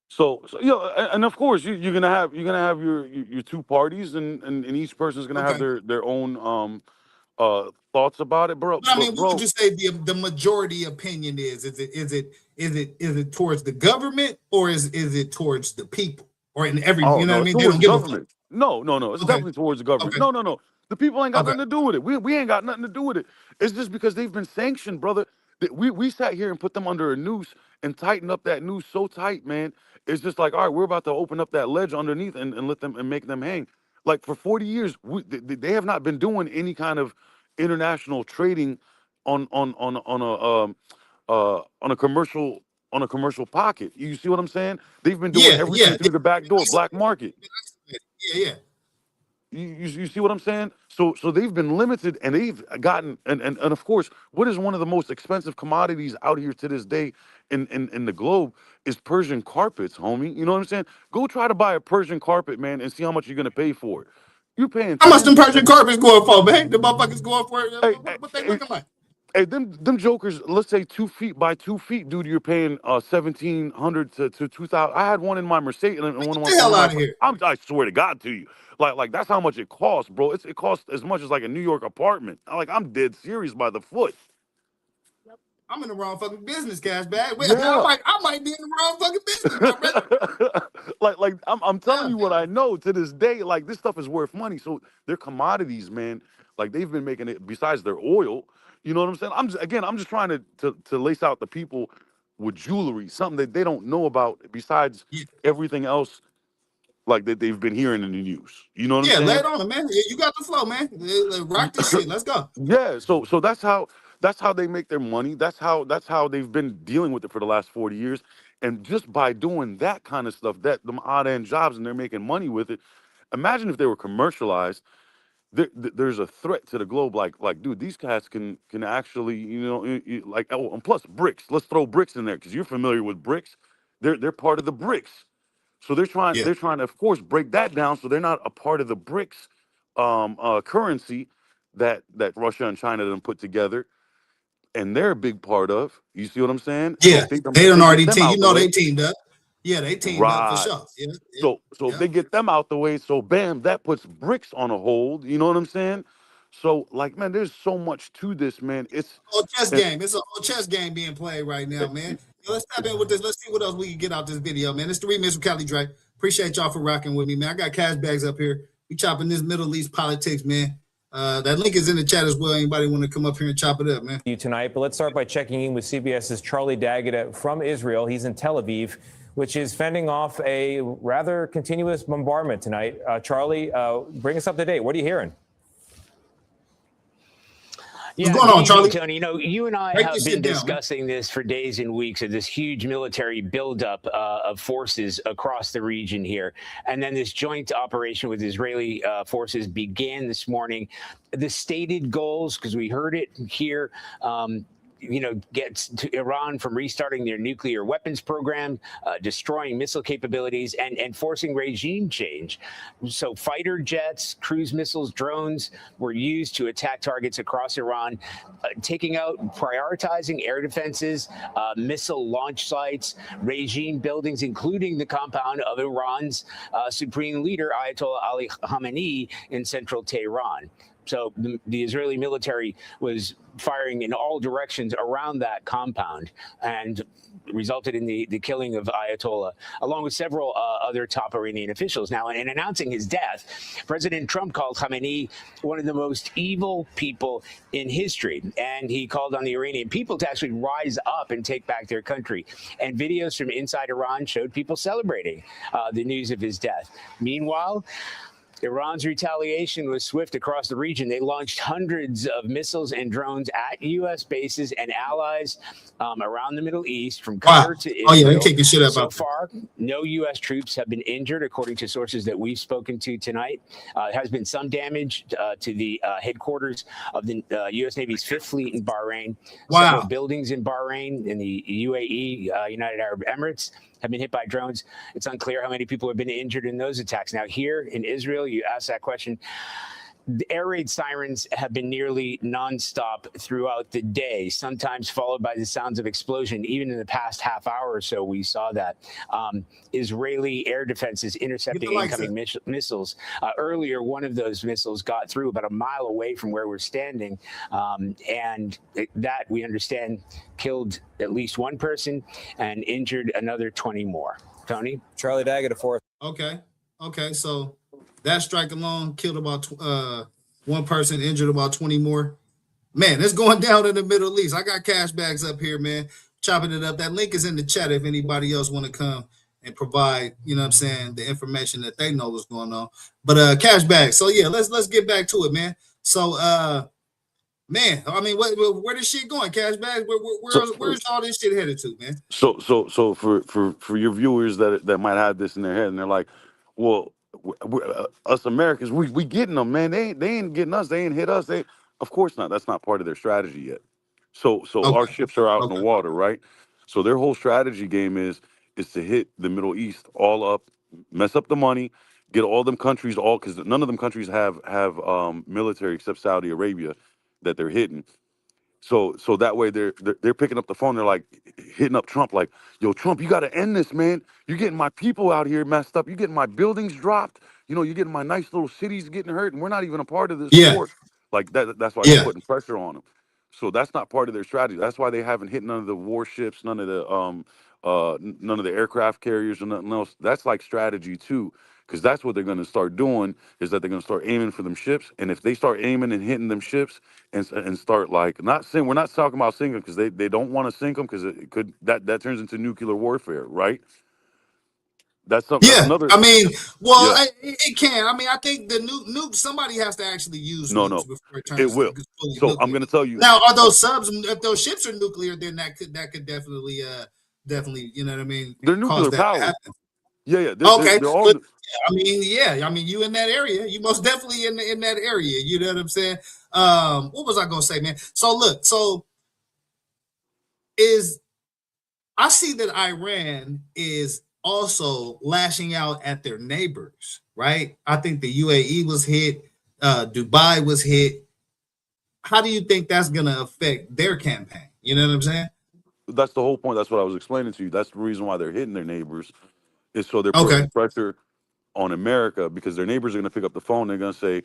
C: So you know, and of course you're gonna have your two parties, and each person's gonna have their own thoughts about it, bro.
B: But I mean, what would you say the majority opinion is? Is it towards the government or is it towards the people or in every? You know what I mean? They don't give a fuck.
C: No. It's definitely towards the government. Okay. No. The people ain't got nothing to do with it. We ain't got nothing to do with it. It's just because they've been sanctioned, brother. We sat here and put them under a noose and tightened up that noose so tight, man. It's just like, all right, we're about to open up that ledge underneath and let them and make them hang. Like for 40 years, they have not been doing any kind of international trading on a commercial pocket. You see what I'm saying? They've been doing everything through the back door, black market.
B: Yeah.
C: You see what I'm saying? So they've been limited, and they've gotten and of course, what is one of the most expensive commodities out here to this day in the globe is Persian carpets, homie. You know what I'm saying? Go try to buy a Persian carpet, man, and see how much you're gonna pay for it. You're paying.
B: How much them Persian carpets going for, man? The motherfuckers going for it. What they looking like?
C: Hey, them jokers, let's say 2 feet by 2 feet, dude. You're paying $1,700 to $2,000. I had one in my Mercedes, and one
B: Get the hell out of here!
C: I swear to God to you, like that's how much it costs, bro. It costs as much as like a New York apartment. I'm dead serious by the foot.
B: I'm in the wrong fucking business, Cashback. I might be in the wrong fucking business, my brother.
C: I'm telling you what I know to this day. Like this stuff is worth money. So they're commodities, man. Like they've been making it besides their oil. You know what I'm saying? I'm just trying to lace out the people with jewelry, something that they don't know about besides everything else, like that they've been hearing in the news. You know what I'm saying?
B: Yeah, lay it on them, man. You got the flow, man. Rock this shit. Let's go.
C: Yeah. So that's how they make their money. That's how they've been dealing with it for the last 40 years. And just by doing that kind of stuff, them odd end jobs, and they're making money with it. Imagine if they were commercialized. There's a threat to the globe. Like, dude, these cats can actually, and plus BRICS. Let's throw BRICS in there because you're familiar with BRICS. They're part of the BRICS, so they're trying to, of course, break that down so they're not a part of the BRICS currency that Russia and China done put together, and they're a big part of. You see what I'm saying?
B: Yeah, so they don't already team. You know they teamed up. Yeah, they teamed up for sure. Yeah.
C: So if they get them out the way, so bam, that puts BRICS on a hold. You know what I'm saying? So man, there's so much to this, man. It's
B: a chess game. It's a whole chess game being played right now, man. Let's tap in with this. Let's see what else we can get out this video, man. It's the remix with Cali Dre. Appreciate y'all for rocking with me, man. I got cash bags up here. We chopping this Middle East politics, man. That link is in the chat as well. Anybody want to come up here and chop it up, man?
N: You tonight, but let's start by checking in with CBS's Charlie Daggett from Israel. He's in Tel Aviv, which is fending off a rather continuous bombardment tonight. Charlie, bring us up to date. What are you hearing?
B: What's going on, Charlie?
O: Tony, you know, you and I have been discussing this for days and weeks of this huge military buildup of forces across the region here. And then this joint operation with Israeli forces began this morning. The stated goals, because we heard it here, you know, gets to Iran from restarting their nuclear weapons program, destroying missile capabilities, and forcing regime change. So fighter jets, cruise missiles, drones were used to attack targets across Iran, prioritizing air defenses, missile launch sites, regime buildings, including the compound of Iran's supreme leader, Ayatollah Ali Khamenei, in central Tehran. So the Israeli military was firing in all directions around that compound and resulted in the killing of Ayatollah, along with several other top Iranian officials. Now, in announcing his death, President Trump called Khamenei one of the most evil people in history. And he called on the Iranian people to actually rise up and take back their country. And videos from inside Iran showed people celebrating the news of his death. Meanwhile, Iran's retaliation was swift across the region. They launched hundreds of missiles and drones at U.S. bases and allies around the Middle East, from Qatar to Israel.
B: Oh, yeah, they're kicking shit up.
O: So far, no U.S. troops have been injured, according to sources that we've spoken to tonight. There has been some damage to the headquarters of the U.S. Navy's Fifth Fleet in Bahrain.
B: Wow.
O: Several buildings in Bahrain, in the UAE, United Arab Emirates, have been hit by drones. It's unclear how many people have been injured in those attacks. Now, here in Israel, you asked that question. The air raid sirens have been nearly nonstop throughout the day, sometimes followed by the sounds of explosion. Even in the past half hour or so, we saw that. Israeli air defenses intercepting incoming missiles. Earlier, one of those missiles got through about a mile away from where we're standing. And that, we understand, killed at least one person and injured another 20 more. Tony?
N: Charlie Daggett, for
B: Okay. So that strike alone killed about one person, injured about 20 more. Man, it's going down in the Middle East. I got cash bags up here, man, chopping it up. That link is in the chat if anybody else want to come and provide, you know what I'm saying, the information that they know what's going on. But cash bags. So yeah, let's get back to it, man. So man, I mean, where this shit going? Cash bags? Where's all this shit headed to, man?
C: So for your viewers that might have this in their head and they're like, well, us Americans, we getting them, man. They ain't getting us. They ain't hit us. Of course not. That's not part of their strategy yet. So our ships are out in the water, right? So their whole strategy game is to hit the Middle East all up, mess up the money, get all them countries because none of them countries have military except Saudi Arabia that they're hitting. So that way they're picking up the phone. They're like hitting up Trump, like, yo, Trump, you got to end this, man. You're getting my people out here messed up. You're getting my buildings dropped. You know, you're getting my nice little cities getting hurt, and we're not even a part of this war. Like that's why they're putting pressure on them. So that's not part of their strategy. That's why they haven't hit none of the warships, none of the aircraft carriers or nothing else. That's like strategy too. Because that's what they're going to start doing, is that they're going to start aiming for them ships. And if they start aiming and hitting them ships and start like we're not talking about sinking because they don't want to sink them because it could that turns into nuclear warfare, right? That's something.
B: Yeah,
C: that's another.
B: I mean, well, it can. I mean, I think the nuke somebody has to actually use nukes before it turns. It will.
C: So nuclear. I'm going to tell you
B: now. Are those subs? If those ships are nuclear, then that could definitely you know what I mean.
C: They're nuclear powered. Yeah.
B: Okay.
C: They're all,
B: I mean, you in that area. You most definitely in that area. You know what I'm saying? What was I gonna say, man? So look, I see that Iran is also lashing out at their neighbors, right? I think the UAE was hit, Dubai was hit. How do you think that's gonna affect their campaign? You know what I'm saying?
C: That's the whole point. That's what I was explaining to you. That's the reason why they're hitting their neighbors. Is so they're putting pressure on America because their neighbors are going to pick up the phone. They're going to say,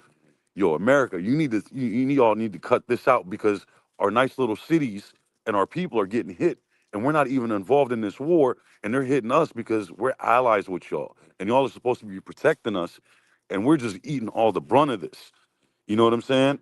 C: "Yo, America, you all need to cut this out because our nice little cities and our people are getting hit, and we're not even involved in this war, and they're hitting us because we're allies with y'all, and y'all are supposed to be protecting us, and we're just eating all the brunt of this." You know what I'm saying?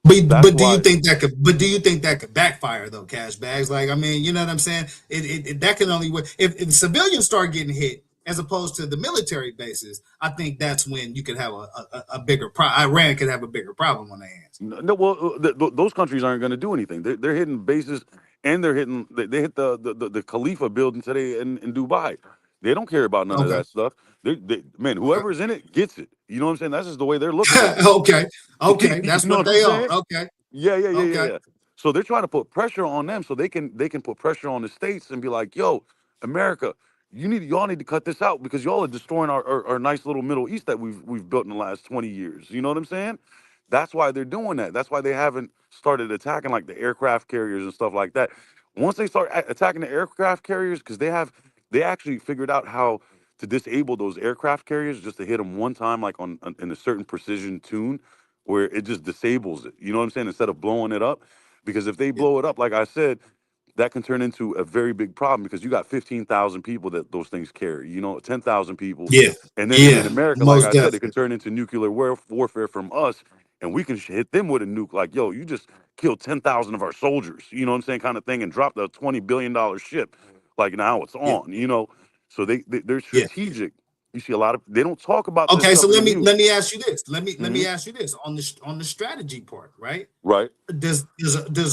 B: But
C: That's
B: do you
C: why.
B: think that could? But do you think that could backfire though, cash bags? Like, I mean, you know what I'm saying? That can only work if civilians start getting hit, as opposed to the military bases. I think that's when you could have a bigger problem. Iran could have a bigger problem on their hands.
C: No, well, those countries aren't going to do anything. They're hitting bases, and they hit the Khalifa building today in Dubai. They don't care about none of
B: Okay.
C: that stuff. Man,
B: Okay.
C: whoever's in it gets it. You know what I'm saying? That's just the way they're looking at it.
B: Okay.
C: You
B: Okay. That's
C: know
B: what
C: what I'm
B: they are.
C: saying?
B: Okay. Okay.
C: Yeah. So they're trying to put pressure on them so they can put pressure on the states and be like, yo, America, y'all need to cut this out because y'all are destroying our nice little Middle East that we've built in the last 20 years. You know what I'm saying? That's why they're doing that. That's why they haven't started attacking like the aircraft carriers and stuff like that. Once they start attacking the aircraft carriers, because they actually figured out how to disable those aircraft carriers just to hit them one time, like in a certain precision tune, where it just disables it. You know what I'm saying? Instead of blowing it up, because if they blow it up, like I said, that can turn into a very big problem because you got 15,000 people that those things carry. 10,000 people,
B: Yeah.
C: and then in
B: Yeah.
C: America, like
B: Most
C: I said, it
B: definitely.
C: can turn into nuclear warfare from us, and we can hit them with a nuke. Like, yo, you just killed 10,000 of our soldiers. You know what I'm saying? Kind of thing, and dropped a $20 billion ship. Like now it's
B: Yeah.
C: on. So they're
B: Yeah.
C: strategic. You see a lot of they don't talk about this
B: Okay. So
C: stuff in the
B: let
C: news.
B: me ask you this. Let
C: Hmm.
B: me ask you this on the strategy part, right?
C: Right.
B: Does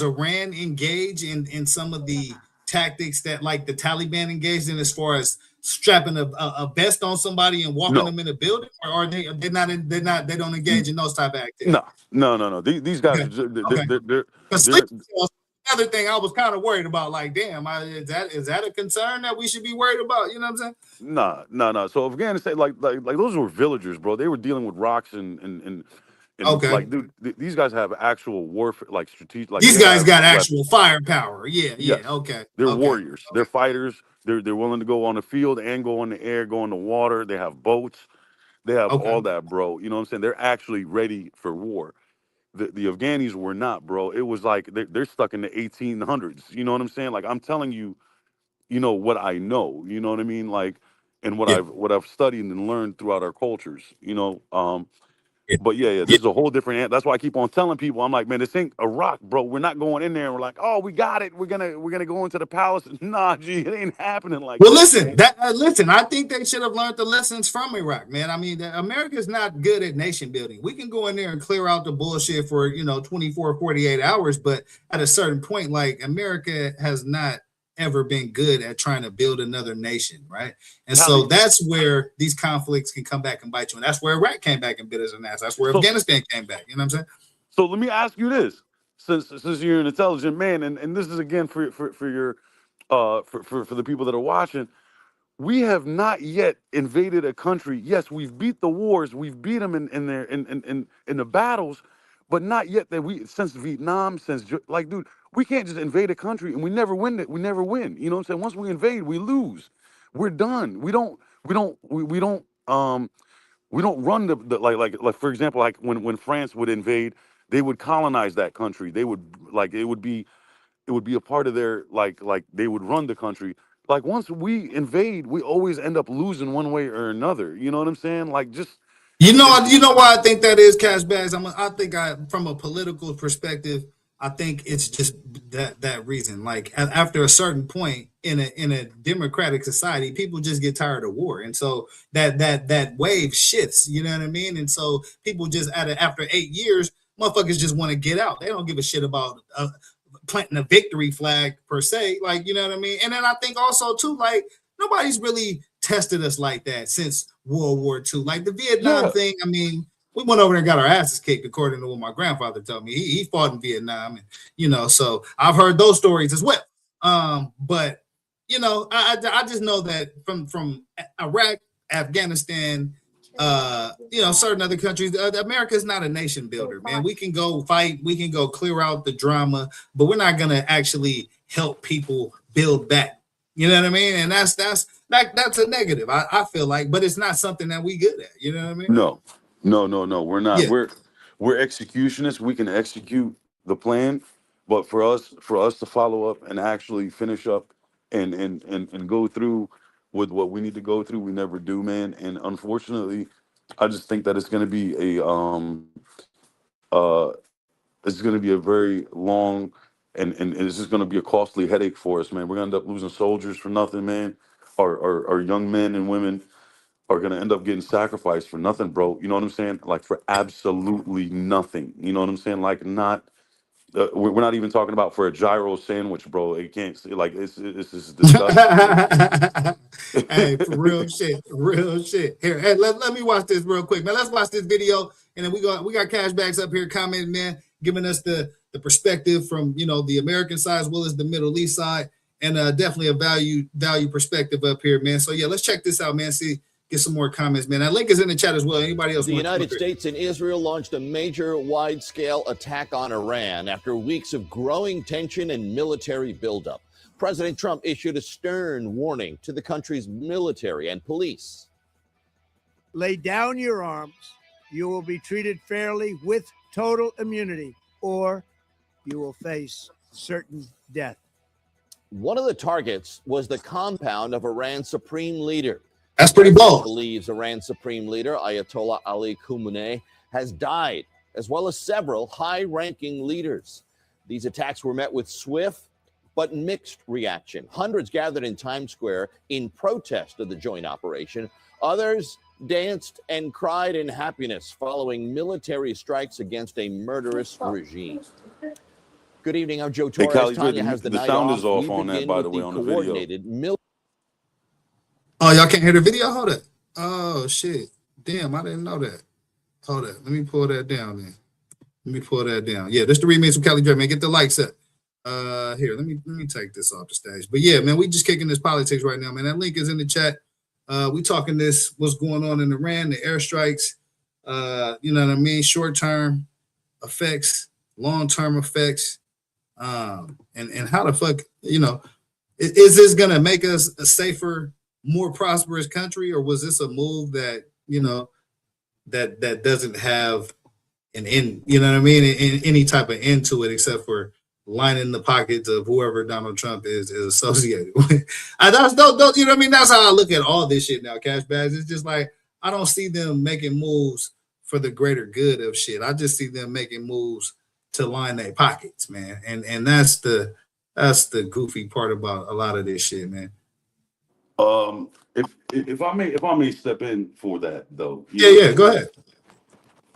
B: Iran engage in some of the tactics that like the Taliban engaged in, as far as strapping a vest on somebody and walking
C: No.
B: them in a building, or are they don't engage in those type of activities?
C: No. These guys
B: Okay,
C: are just,
B: okay. Because
C: they're
B: another thing I was kind of worried about. Like, damn, is that a concern that we should be worried about? You know what I'm saying?
C: nah. So Afghanistan, like those were villagers, bro. They were dealing with rocks and
B: Okay.
C: like, dude, these guys have actual warfare, like strategic, like
B: These
C: they
B: guys
C: have
B: got actual
C: weapons.
B: firepower. Yeah, yeah.
C: Yes,
B: Okay,
C: they're
B: okay,
C: warriors. They're fighters. They're willing to go on the field and go in the air, go in the water. They have boats. They have
B: okay.
C: all that, bro. You know what I'm saying? They're actually ready for war. The Afghanis were not, bro. It was like they're stuck in the 1800s. You know what I'm saying? Like I'm telling you, what I know. You know what I mean? Like, and
B: Yeah,
C: what I've studied and learned throughout our cultures.
B: yeah,
C: But yeah, this is a whole different. That's why I keep on telling people. I'm like, man, this ain't Iraq, bro. We're not going in there and we're like, oh, we got it. We're gonna go into the palace. Nah, G, it ain't happening like
B: Well,
C: that,
B: listen,
C: man.
B: listen. I think they should have learned the lessons from Iraq, man. I mean, America's not good at nation building. We can go in there and clear out the bullshit for 24, 48 hours, but at a certain point, like, America has not ever been good at trying to build another nation, right? And so
C: Cali,
B: that's where these conflicts can come back and bite you. And that's where Iraq came back and bit us in the ass. That's where
C: so
B: Afghanistan came back. You know what I'm saying?
C: so let me ask you this, since you're an intelligent man, and this is again for your for the people that are watching. We have not yet invaded a country. Yes, we've beat the wars, we've beat them in their in the battles, but not yet that we since Vietnam, like, dude, we can't just invade a country and we never win it. We never win. You know what I'm saying? Once we invade, we lose. We're done. We don't run the like for example, like when France would invade, they would colonize that country. They would like it would be a part of their like they would run the country. Like once we invade, we always end up losing one way or another. You know what I'm saying? Like just
B: You know why I think that is, cash bags. I think from a political perspective, I think it's just that reason. Like after a certain point in a democratic society, people just get tired of war, and so that wave shifts. You know what I mean? And so people just after 8 years, motherfuckers just want to get out. They don't give a shit about planting a victory flag per se. Like, you know what I mean? And then I think also too, like, nobody's really tested us like that since World War II. Like the Vietnam
C: yeah.
B: thing, I mean, we went over there and got our asses kicked, according to what my grandfather told me. He fought in Vietnam, and so I've heard those stories as well. But I just know that from Iraq, Afghanistan, certain other countries, America is not a nation builder, man. We can go fight, we can go clear out the drama, but we're not gonna actually help people build back. You know what I mean? And that's a negative, I feel like, but it's not something that we good at. You know what I mean?
C: No. We're not.
B: Yeah.
C: We're executionists. We can execute the plan, but for us to follow up and actually finish up and go through with what we need to go through, we never do, man. And unfortunately, I just think that it's going to be This is going to be a very long and this is going to be a costly headache for us, man. We're going to end up losing soldiers for nothing, man. Our young men and women are going to end up getting sacrificed for nothing, bro. You know what I'm saying? Like for absolutely nothing. You know what I'm saying? Like not. We're not even talking about for a gyro sandwich, bro. It can't like it's just disgusting, man.
B: Hey, for real shit, real shit. Here, hey, let me watch this real quick, man. Let's watch this video, and then we got Cashbacks up here commenting, man, giving us the perspective from the American side as well as the Middle East side, and definitely a value perspective up here, man. So yeah, let's check this out, man. Get some more comments, man. That link is in the chat as well. Anybody else?
P: The United States and Israel launched a major wide-scale attack on Iran after weeks of growing tension and military buildup. President Trump issued a stern warning to the country's military and police.
L: Lay down your arms. You will be treated fairly with total immunity, or you will face certain death.
P: One of the targets was the compound of Iran's supreme leader.
B: That's pretty bold.
P: Believes Iran's supreme leader, Ayatollah Ali Khamenei, has died, as well as several high-ranking leaders. These attacks were met with swift but mixed reaction. Hundreds gathered in Times Square in protest of the joint operation. Others danced and cried in happiness following military strikes against a murderous regime. Good evening, I'm Joe Torres.
C: Hey,
P: Tanya has the night
C: sound
P: off.
C: is off
P: We
C: on that,
P: begin
C: by
P: with
C: the way, on the video.
B: Oh, y'all can't hear the video? Hold it. Oh shit. Damn, I didn't know that. Hold it. Let me pull that down then. Let me pull that down. Yeah, this the remix from Cali Dre, man. Get the likes up. Here, let me take this off the stage. But yeah, man, we just kicking this politics right now, man. That link is in the chat. We talking this, what's going on in Iran, the airstrikes, you know what I mean? Short-term effects, long-term effects, and how the fuck, is this gonna make us a safer, more prosperous country, or was this a move that that doesn't have an end, you know what I mean, any type of end to it, except for lining the pockets of whoever Donald Trump is associated with. Don't you know what I mean? That's how I look at all this shit now, Cash Bags. It's just like I don't see them making moves for the greater good of shit. I just see them making moves to line their pockets, man. And that's the goofy part about a lot of this shit, man.
C: If I may step in for that though.
B: Yeah, go ahead.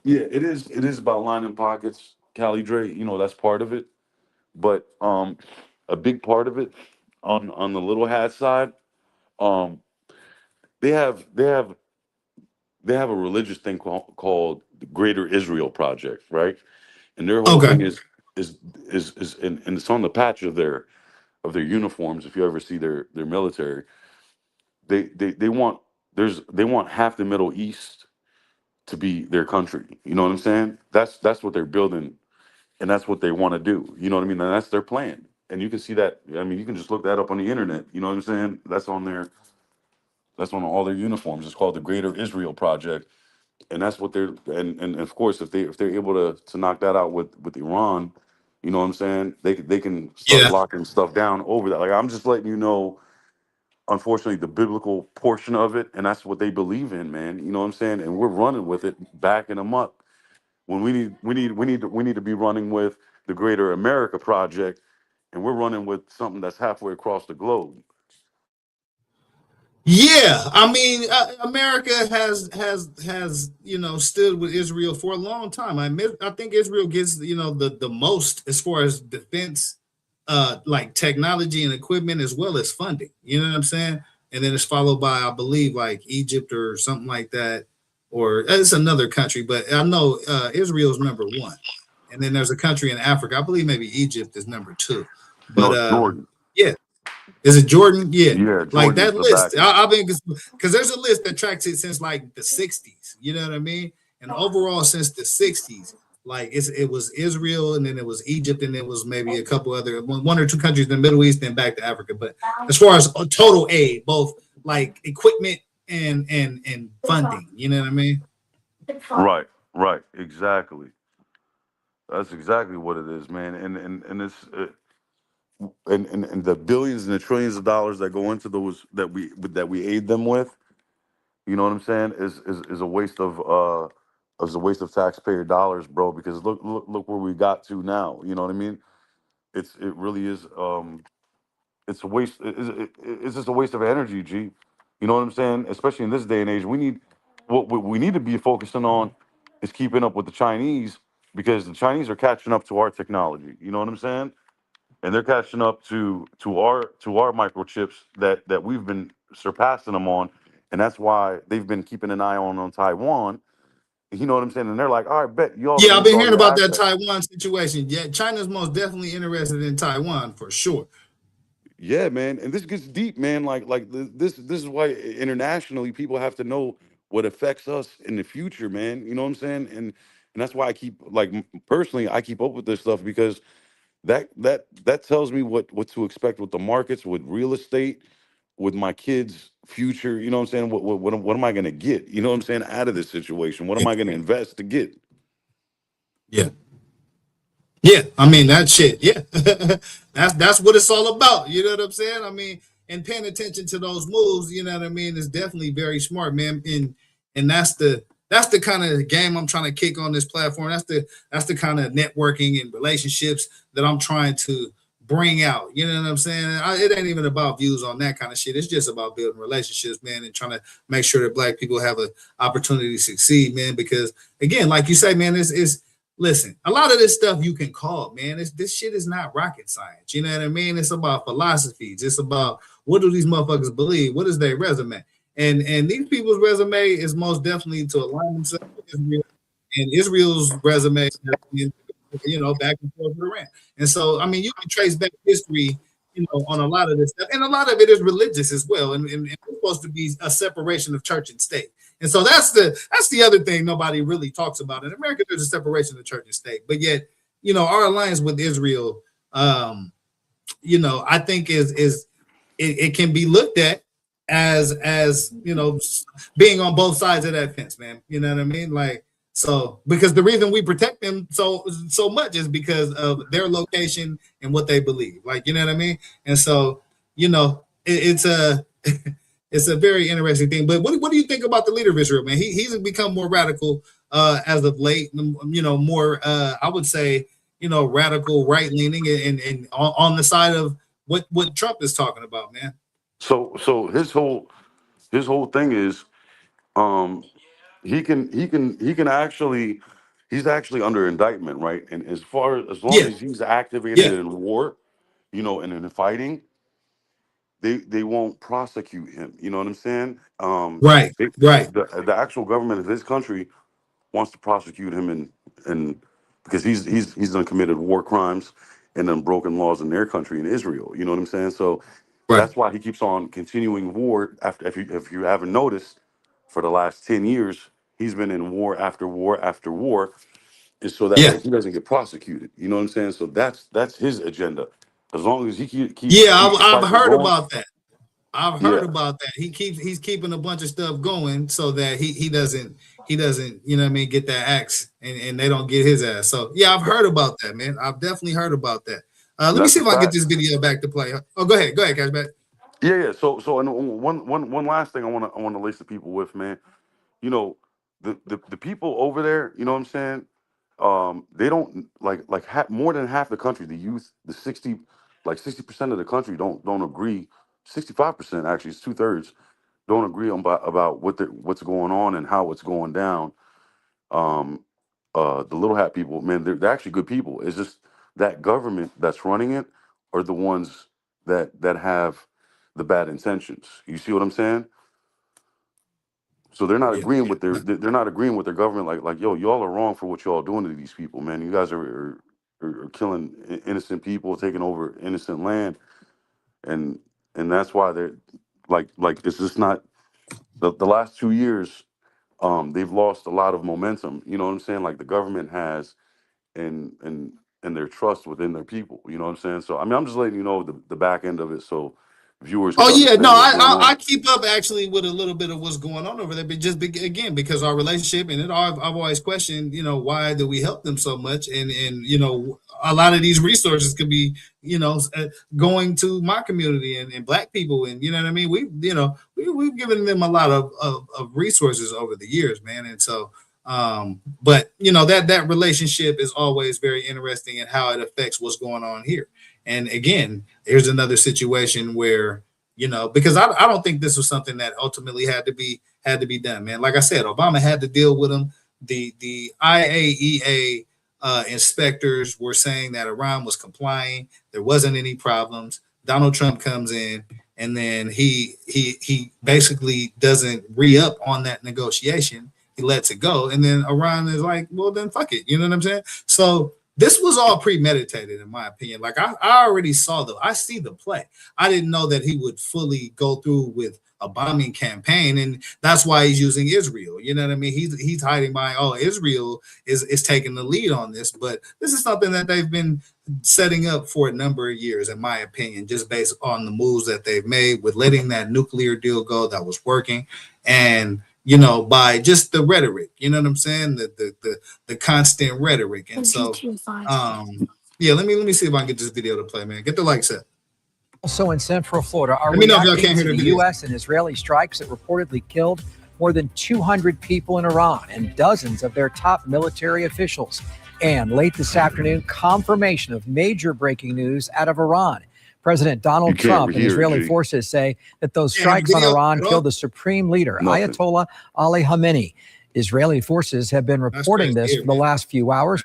C: Yeah, it is about lining pockets, Cali Dre. That's part of it. But a big part of it on the little hat side, they have a religious thing called the Greater Israel Project, right? And their whole thing is and it's on the patch of their uniforms. If you ever see their military, they want half the Middle East to be their country. You know what I'm saying? That's what they're building, and that's what they want to do. You know what I mean? And that's their plan. And you can see that. I mean, you can just look that up on the internet. You know what I'm saying? That's on all their uniforms. It's called the Greater Israel Project, and that's what they're. And of course, if they're able to knock that out with Iran, you know what I'm saying? They can start locking stuff down over that. Like I'm just letting you know. Unfortunately, the biblical portion of it, and that's what they believe in, man. You know what I'm saying? And we're running with it, backing them up. When we need to be running with the Greater America Project, and we're running with something that's halfway across the globe.
B: Yeah, I mean, America has stood with Israel for a long time. I think Israel gets the most as far as defense, like technology and equipment, as well as funding. You know what I'm saying? And then it's followed by, I believe, like Egypt or something like that, or it's another country. But I know Israel's number one, and then there's a country in Africa. I believe maybe Egypt is number two. But
C: Jordan.
B: Yeah. Is it Jordan? Yeah,
C: Jordan's
B: like that
C: the
B: list.
C: back.
B: I've been because there's a list that tracks it since like the 60s. You know what I mean? And overall, since the 60s, like it was Israel, and then it was Egypt, and it was maybe a couple other one or two countries in the Middle East, and back to Africa. But as far as total aid, both like equipment and funding, you know what I mean?
C: Right, exactly. That's exactly what it is, man. And it's. And the billions and the trillions of dollars that go into those that we aid them with, you know what I'm saying, is a waste of It's a waste of taxpayer dollars, bro. Because look where we got to now. You know what I mean? It really is. It's a waste. It's just a waste of energy, G. You know what I'm saying? Especially in this day and age, what we need to be focusing on is keeping up with the Chinese, because the Chinese are catching up to our technology. You know what I'm saying? And they're catching up to our microchips that we've been surpassing them on, and that's why they've been keeping an eye on Taiwan. You know what I'm saying? And they're like, all right, bet y'all
B: Yeah, I've
C: release
B: been
C: all
B: hearing
C: your
B: about that
C: assets.
B: Taiwan situation. Yeah, China's most definitely interested in Taiwan for sure.
C: Yeah, man, and this gets deep, man. This is why internationally people have to know what affects us in the future, man. You know what I'm saying? And that's why I keep personally I keep up with this stuff, because that tells me what to expect with the markets, with real estate, with my kids' future. You know what I'm saying? What am I gonna get? You know what I'm saying, out of this situation? What am I gonna invest to get?
B: Yeah. Yeah, I mean that shit. Yeah, that's what it's all about. You know what I'm saying? I mean, and paying attention to those moves. You know what I mean? Is definitely very smart, man. And that's the kind of game I'm trying to kick on this platform. That's the kind of networking and relationships that I'm trying to bring out. You know what I'm saying? It ain't even about views on that kind of shit. It's just about building relationships, man, and trying to make sure that Black people have an opportunity to succeed, man. Because again, like you say, man, it's listen, a lot of this stuff you can call, man. This shit is not rocket science. You know what I mean? It's about philosophies. It's about, what do these motherfuckers believe? What is their resume? And these people's resume is most definitely to align themselves with Israel, and Israel's resume is, back and forth with Iran. And so, I mean, you can trace back history, on a lot of this stuff, and a lot of it is religious as well. And it's supposed to be a separation of church and state. And so that's the other thing nobody really talks about. In America, there's a separation of church and state, but yet, our alliance with Israel, I think it can be looked at as being on both sides of that fence, man. You know what I mean? So because the reason we protect them so much is because of their location and what they believe. You know what I mean? And so, it's a it's a very interesting thing. But what do you think about the leader of Israel, man? He's become more radical as of late. More I would say, radical, right leaning, and on the side of what Trump is talking about, man.
C: So his whole thing is, he can actually, he's actually under indictment, right? And as long
B: Yeah,
C: as he's activated
B: yeah,
C: in war, and in fighting, they won't prosecute him. You know what I'm saying?
B: right, right,
C: The actual government of his country wants to prosecute him, and because he's done committed war crimes and done broken laws in their country, in Israel. You know what I'm saying? So
B: right.
C: that's why he keeps on continuing war. After, if you haven't noticed, for the last 10 years, he's been in war after war after war, and so that
B: Yeah,
C: way he doesn't get prosecuted. You know what I'm saying? So that's his agenda. As long as he keeps
B: yeah.
C: the
B: I've
C: cycle
B: heard
C: going.
B: about that. I've heard
C: Yeah,
B: about that. He's keeping a bunch of stuff going so that he doesn't you know what I mean, get that axe, and they don't get his ass. So yeah, I've heard about that, man. I've definitely heard about that. Let me
C: that's
B: see
C: a
B: if I can get
C: fact.
B: this video back to play. Oh, go ahead, Cashback.
C: Yeah. So and one last thing I want to lace the people with, man. You know, the people over there, you know what I'm saying? They don't more than half the country, the youth, the 60% of the country don't agree. 65% actually, it's 2/3 don't agree about what's going on and how it's going down. Um, the little hat people, man, they're actually good people. It's just that government that's running it are the ones that have the bad intentions. You see what I'm saying? So they're not
B: Yeah,
C: agreeing with they're not agreeing with their government. Like, yo, y'all are wrong for what y'all doing to these people, man. You guys are killing innocent people, taking over innocent land, and that's why they're like it's just not the last 2 years. They've lost a lot of momentum. You know what I'm saying? Like the government has, and their trust within their people. You know what I'm saying? So I mean, I'm just letting you know the back end of it, so viewers
B: Oh
C: could
B: yeah, no,
C: understand what's going
B: I
C: on.
B: keep up actually with a little bit of what's going on over there, but just again because our relationship, and I've always questioned, why do we help them so much, and a lot of these resources could be, going to my community and Black people, and you know what I mean. We've given them a lot of resources over the years, man, and so But you know, that relationship is always very interesting in how it affects what's going on here. And again, here's another situation where, you know, because I don't think this was something that ultimately had to be done, man. Like I said, Obama had to deal with them. The IAEA inspectors were saying that Iran was complying. There wasn't any problems. Donald Trump comes in, and then he basically doesn't re-up on that negotiation. He lets it go, and then Iran is like, well, then fuck it. You know what I'm saying? So this was all premeditated, in my opinion. Like I already saw I see the play. I didn't know that he would fully go through with a bombing campaign, and that's why he's using Israel. You know what I mean? He's hiding behind, oh, Israel is taking the lead on this, but this is something that they've been setting up for a number of years, in my opinion, just based on the moves that they've made with letting that nuclear deal go that was working, and you know, by just the rhetoric, you know what I'm saying? The constant rhetoric. And so yeah, let me see if I can get this video to play, man. Get the like set.
Q: Also in Central Florida, are
B: Let me know if y'all
Q: reacting
B: can't hear
Q: to
B: the
Q: the
B: video.
Q: U.S. and Israeli strikes that reportedly killed more than 200 people in Iran and dozens of their top military officials. And late this afternoon, confirmation of major breaking news out of Iran. President Donald Trump and Israeli forces say that those strikes on Iran killed the supreme leader, Ayatollah Ali Khamenei. Israeli forces have been reporting this for the last few hours.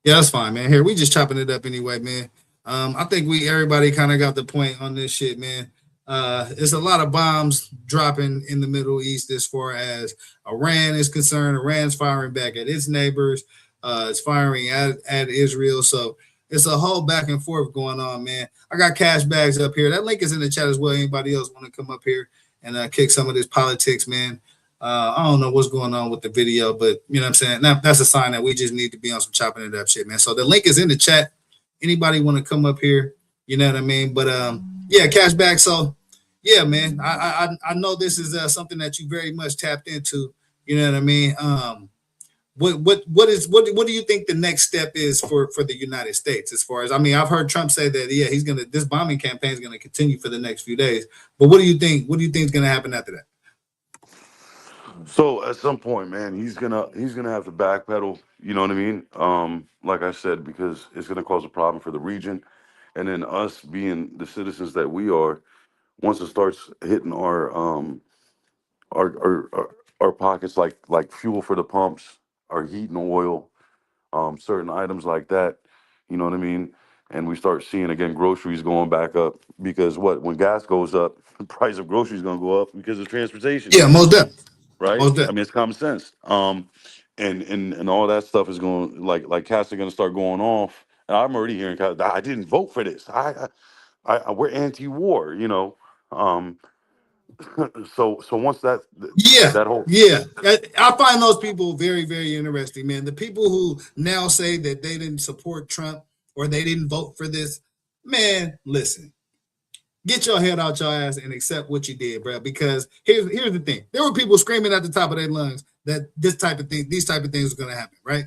B: Yeah, that's fine, man. Here, we just chopping it up anyway, man. I think everybody kind of got the point on this shit, man. There's a lot of bombs dropping in the Middle East as far as Iran is concerned. Iran's firing back at its neighbors. It's firing at Israel. So it's a whole back and forth going on, man. I got cash bags up here. That link is in the chat as well. Anybody else want to come up here and kick some of this politics, man? I don't know what's going on with the video, but you know what I'm saying? That's a sign that we just need to be on some chopping it up shit, man. So the link is in the chat. Anybody want to come up here? You know what I mean? But yeah, cash back. So yeah, man, I know this is something that you very much tapped into. You know what I mean? What do you think the next step is for the United States? As far as, I mean, I've heard Trump say that this bombing campaign is gonna continue for the next few days. But what do you think? What do you think is gonna happen after that?
C: So at some point, man, he's gonna have to backpedal. You know what I mean? Like I said, because it's gonna cause a problem for the region, and then us being the citizens that we are, once it starts hitting our pockets, like fuel for the pumps, our heat and oil, certain items like that. You know what I mean? And we start seeing again groceries going back up, because when gas goes up, the price of groceries gonna go up because of transportation.
B: Yeah, most definitely.
C: Right?
B: Most
C: I
B: definitely.
C: mean, it's common sense. And all that stuff is going, like cats are going to start going off. And I'm already hearing, I didn't vote for this. We're anti-war, you know. So once that whole
B: I find those people very, very interesting, man. The people who now say that they didn't support Trump or they didn't vote for this, man, listen. Get your head out your ass and accept what you did, bro. Because here's the thing: there were people screaming at the top of their lungs that these type of things are going to happen, right?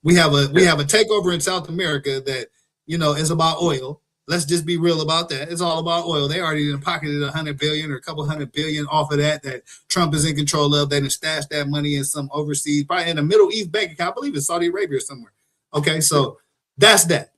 B: We have a takeover in South America that, you know, is about oil. Let's just be real about that. It's all about oil. They already pocketed $100 billion or a couple $100 billion off of that Trump is in control of. They done stashed that money in some overseas, probably in a Middle East bank account. I believe it's Saudi Arabia or somewhere. Okay, so that's that.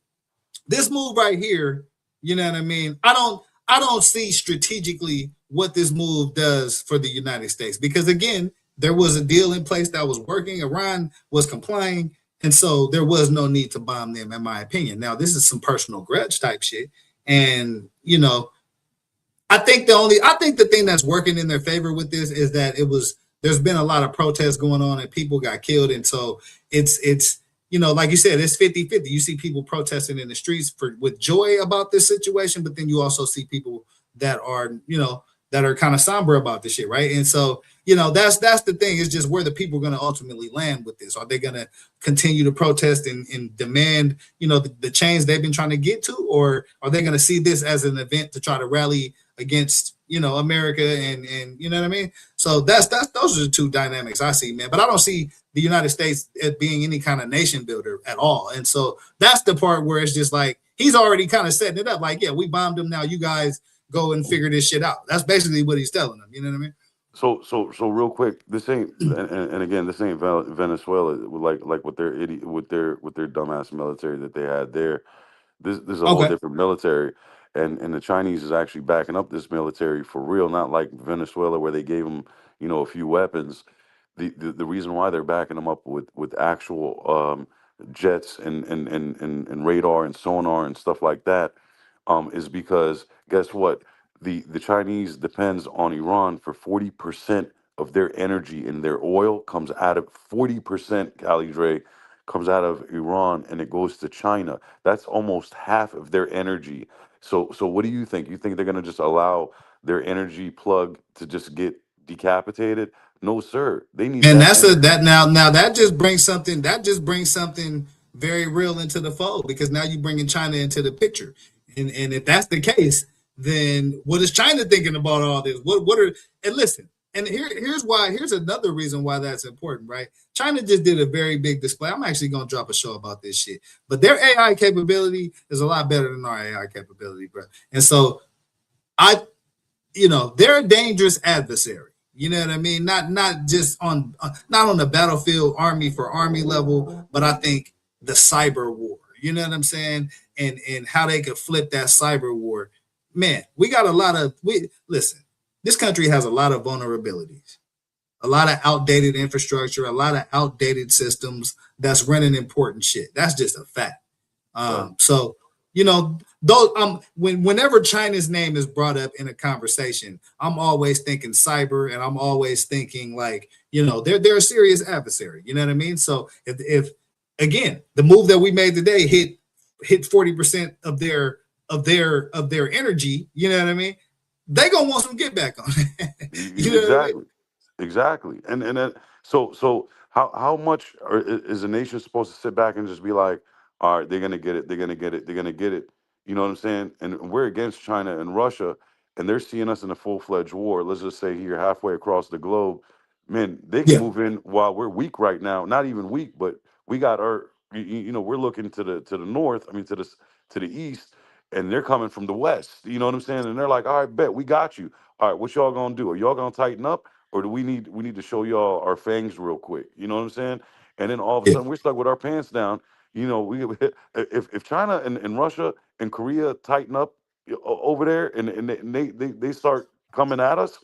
B: This move right here. You know what I mean? I don't see strategically what this move does for the United States, because again, there was a deal in place that was working. Iran was complying, and so there was no need to bomb them, in my opinion. Now, this is some personal grudge type shit, and you know, I think the thing that's working in their favor with this is that there's been a lot of protests going on and people got killed, and so it's. You know, like you said, it's 50-50. You see people protesting in the streets with joy about this situation, but then you also see people that are, you know, that are kind of somber about this shit, right? And so, you know, that's the thing, is just where the people are going to ultimately land with this. Are they going to continue to protest and demand, you know, the change they've been trying to get to, or are they going to see this as an event to try to rally against, you know, America and you know what I mean? So those are the two dynamics I see, man. But I don't see the United States as being any kind of nation builder at all. And so that's the part where it's just like, he's already kind of setting it up. Like, yeah, we bombed them. Now you guys go and figure this shit out. That's basically what he's telling them. You know what I mean?
C: So real quick, this ain't and again, this ain't Venezuela like with their with their dumbass military that they had there. This is a whole
B: Okay.
C: different military, and the Chinese is actually backing up this military for real, not like Venezuela where they gave them a few weapons. The reason why they're backing them up with actual jets and radar and sonar and stuff like that is because guess what? The Chinese depends on Iran for 40% of their energy, and their oil comes out of 40%, Cali Dre, comes out of Iran and it goes to China. That's almost half of their energy. So what do you think? You think they're gonna just allow their energy plug to just get decapitated? No, sir. They need
B: And
C: that
B: that's
C: energy.
B: that now that just brings something very real into the fold, because now you're bringing China into the picture. And if that's the case, then what is China thinking about all this? What are and listen, and here's another reason why that's important, right? China just did a very big display. I'm actually gonna drop a show about this shit, but their AI capability is a lot better than our AI capability, bro. And so I they're a dangerous adversary. You know what I mean? Not just not on the battlefield, army for army level, but I think the cyber war. You know what I'm saying? And how they could flip that cyber war. Man, we got a lot of listen. This country has a lot of vulnerabilities, a lot of outdated infrastructure, a lot of outdated systems that's running important shit. That's just a fact. So those whenever China's name is brought up in a conversation, I'm always thinking cyber, and I'm always thinking like, they're a serious adversary. You know what I mean? So if again, the move that we made today hit 40% of their energy, you know what I mean? They gonna want some get back on it. You know what I mean?
C: Exactly. And then so how much is a nation supposed to sit back and just be like, all right, they're gonna get it, they're gonna get it, they're gonna get it. You know what I'm saying? And we're against China and Russia, and they're seeing us in a full-fledged war. Let's just say here, halfway across the globe, man, they can
B: Yeah.
C: move in while we're weak right now. Not even weak, but we got our, we're looking to the north. I mean, to the east, and they're coming from the west. You know what I'm saying? And they're like, all right, bet we got you. All right, what y'all gonna do? Are y'all gonna tighten up? Or do we need to show y'all our fangs real quick? You know what I'm saying? And then all of a
B: Yeah.
C: sudden we're stuck with our pants down. We if China and Russia and Korea tighten up over there and they start coming at us,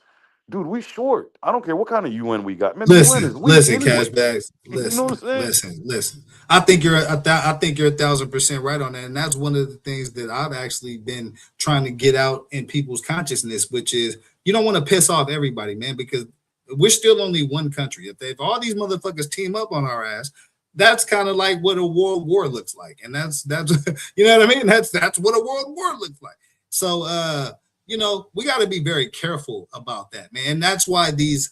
C: dude, we short. I don't care what kind of UN we got. Man, the UN is weak
B: Listen,
C: anyway.
B: cash bags.
C: You know what I'm saying?
B: Listen. I think you're 1,000% right on that, and that's one of the things that I've actually been trying to get out in people's consciousness, which is you don't want to piss off everybody, man, because we're still only one country. If all these motherfuckers team up on our ass, that's kind of like what a world war looks like, and that's you know what I mean. That's what a world war looks like. So we got to be very careful about that, man. And that's why these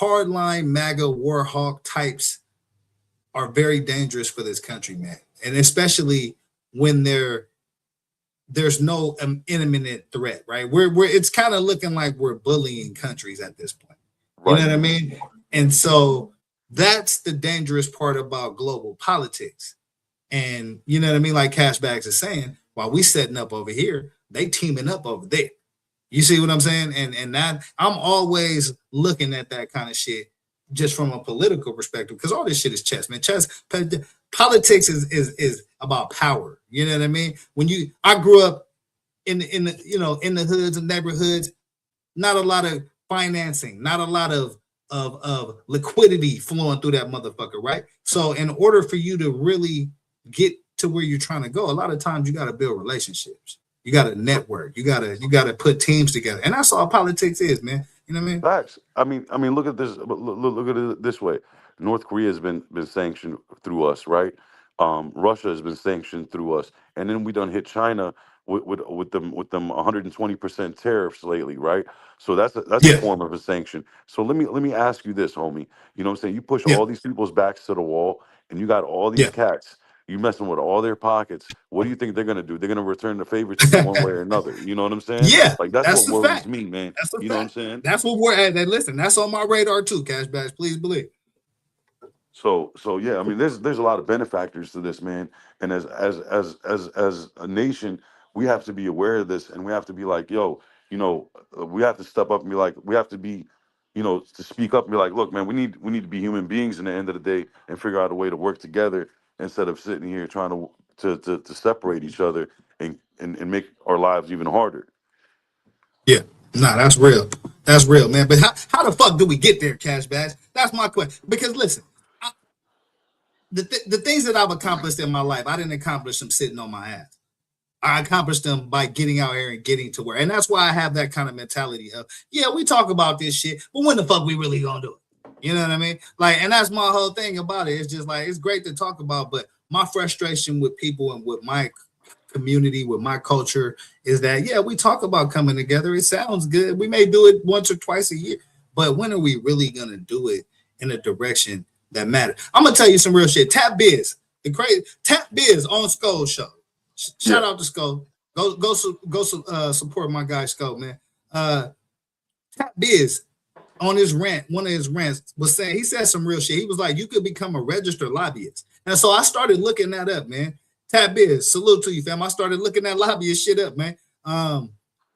B: hardline MAGA war hawk types are very dangerous for this country, man. And especially when there's no imminent threat, right? It's kind of looking like we're bullying countries at this point. You know what I mean? And so that's the dangerous part about global politics. And you know what I mean? Like Cashbags is saying, while we setting up over here, they teaming up over there. You see what I'm saying? And that I'm always looking at that kind of shit just from a political perspective, because all this shit is chess, man. Politics is about power. You know what I mean? I grew up in the hoods and neighborhoods, not a lot of financing, not a lot of liquidity flowing through that motherfucker, right? So in order for you to really get to where you're trying to go, a lot of times you got to build relationships. You got to network. You got to put teams together, and that's all politics is, man. You know what I mean?
C: Facts. I mean, look at this. Look at it this way. North Korea has been sanctioned through us, right? Russia has been sanctioned through us, and then we done hit China with them 120% tariffs lately, right? So that's a
B: Yeah.
C: form of a sanction. So let me ask you this, homie. You know what I'm saying? You push
B: Yeah.
C: all these people's backs to the wall, and you got all these
B: Yeah.
C: cats. You messing with all their pockets. What do you think they're gonna do? They're gonna return the favor to you one way or another. You know what I'm saying?
B: Yeah,
C: Like that's
B: that's
C: what
B: the
C: worries
B: fact.
C: me, man.
B: That's the
C: You know what I'm
B: fact.
C: saying?
B: That's what we're at. And listen, that's on my radar too, Cashbacks. Please believe.
C: So yeah, I mean, there's a lot of benefactors to this, man. And as a nation, we have to be aware of this, and we have to be like, yo, we have to step up and be like, we have to be, to speak up and be like, look, man, we need to be human beings in the end of the day and figure out a way to work together instead of sitting here trying to separate each other and make our lives even harder.
B: Yeah, nah, that's real. That's real, man. But how the fuck do we get there, Cash Bash? That's my question. Because listen, the things that I've accomplished in my life, I didn't accomplish them sitting on my ass. I accomplished them by getting out here and getting to work. And that's why I have that kind of mentality of, yeah, we talk about this shit, but when the fuck we really gonna do it? You know what I mean? Like, and that's my whole thing about it. It's just like, it's great to talk about, but my frustration with people and with my community, with my culture, is that, yeah, we talk about coming together. It sounds good. We may do it once or twice a year, but when are we really gonna do it in a direction that matters? I'm gonna tell you some real shit. Tap Biz, the crazy Tap Biz on Skull Show. Shout out to Skull. Go support my guy Skull, man. Tap Biz on his rant, one of his rants was saying, he said some real shit. He was like, you could become a registered lobbyist. And so I started looking that up, man. Tap Biz, salute to you, fam. I started looking that lobbyist shit up, man.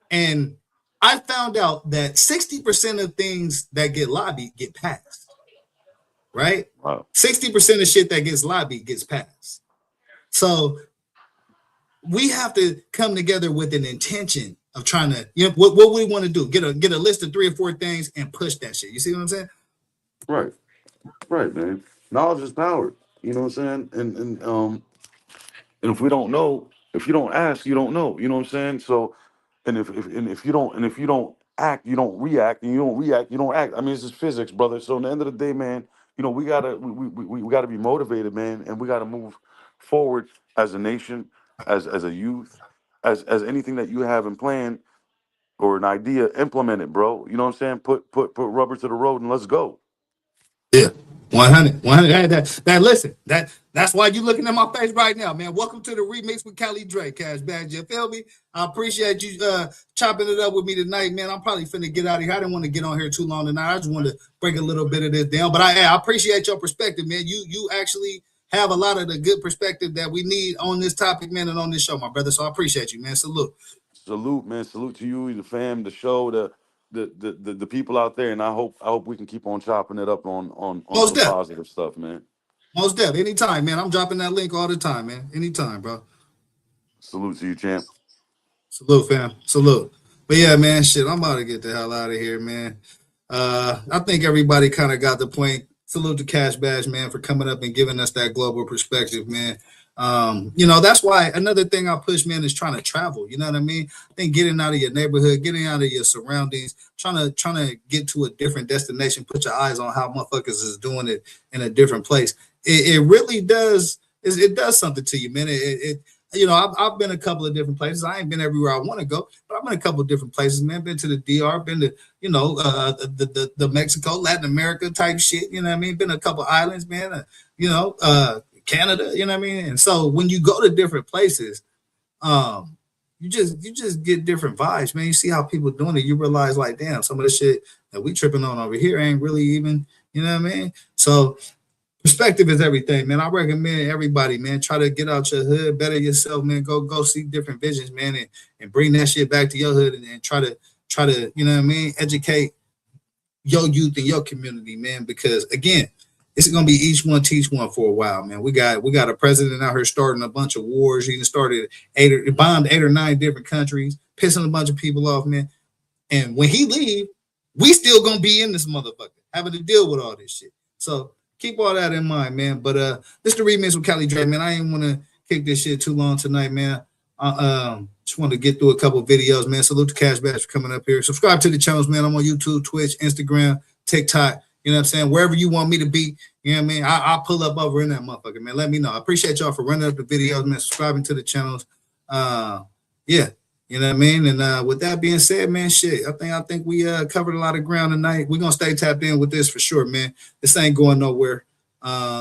B: And I found out that 60% of things that get lobbied get passed. Right?
C: Wow.
B: 60% of shit that gets lobbied gets passed. So we have to come together with an intention of trying to, what we want to do. Get a list of 3 or 4 things and push that shit. You see what I'm saying?
C: Right, man. Knowledge is power. You know what I'm saying? And if we don't know, if you don't ask, you don't know. You know what I'm saying? So, and if you don't act, you don't react, and you don't react, you don't act. I mean, it's just physics, brother. So, in the end of the day, man, we gotta be motivated, man, and we gotta move forward as a nation, as a youth, as anything that you have in plan or an idea, implement it, bro. You know what I'm saying? Put rubber to the road and let's go.
B: Yeah, 100. Hey, listen, that's why you looking at my face right now, man. Welcome to the remix with Cali Dre, Cash Badge. You feel me? I appreciate you chopping it up with me tonight, man. I'm probably finna get out of here. I didn't want to get on here too long tonight. I just wanted to break a little bit of this down. But I appreciate your perspective, man. You actually have a lot of the good perspective that we need on this topic, man, and on this show, my brother. So I appreciate you, man. Salute.
C: Salute, man. Salute to you, the fam, the show, the people out there, and I hope we can keep on chopping it up on some positive stuff, man.
B: Most definitely. Anytime, man. I'm dropping that link all the time, man. Anytime, bro.
C: Salute to you, champ.
B: Salute, fam. Salute. But yeah, man, shit, I'm about to get the hell out of here, man. I think everybody kind of got the point. Salute to Cash Badge, man, for coming up and giving us that global perspective, man. That's why another thing I push, man, is trying to travel. You know what I mean? I think getting out of your neighborhood, getting out of your surroundings, trying to get to a different destination, put your eyes on how motherfuckers is doing it in a different place. It really does. It does something to you, man. I've been a couple of different places. I ain't been everywhere I want to go, but I've been a couple of different places, man. Been to the DR, been to, the Mexico, Latin America type shit. You know what I mean? Been a couple islands, man. Canada, you know what I mean? And so when you go to different places, you just get different vibes, man. You see how people doing it. You realize, like, damn, some of the shit that we tripping on over here ain't really even, you know what I mean? So perspective is everything, man. I recommend everybody, man, try to get out your hood, better yourself, man. Go see different visions, man, and bring that shit back to your hood and try to, you know what I mean, educate your youth and your community, man. Because again, it's gonna be each one teach one for a while, man. We got a president out here starting a bunch of wars. He started bombed 8 or 9 different countries, pissing a bunch of people off, man. And when he leave, we still gonna be in this motherfucker, having to deal with all this shit. So keep all that in mind, man. But this the remix with Cali Dre, man. I ain't want to kick this shit too long tonight, man. Just want to get through a couple videos, man. Salute to Cash Bash for coming up here. Subscribe to the channels, man. I'm on YouTube, Twitch, Instagram, TikTok. You know what I'm saying? Wherever you want me to be, you know what I mean? I'll pull up over in that motherfucker, man. Let me know. I appreciate y'all for running up the videos, man. Subscribing to the channels. Yeah, you know what I mean? And with that being said, man, shit, I think we covered a lot of ground tonight. We're gonna stay tapped in with this for sure, man. This ain't going nowhere.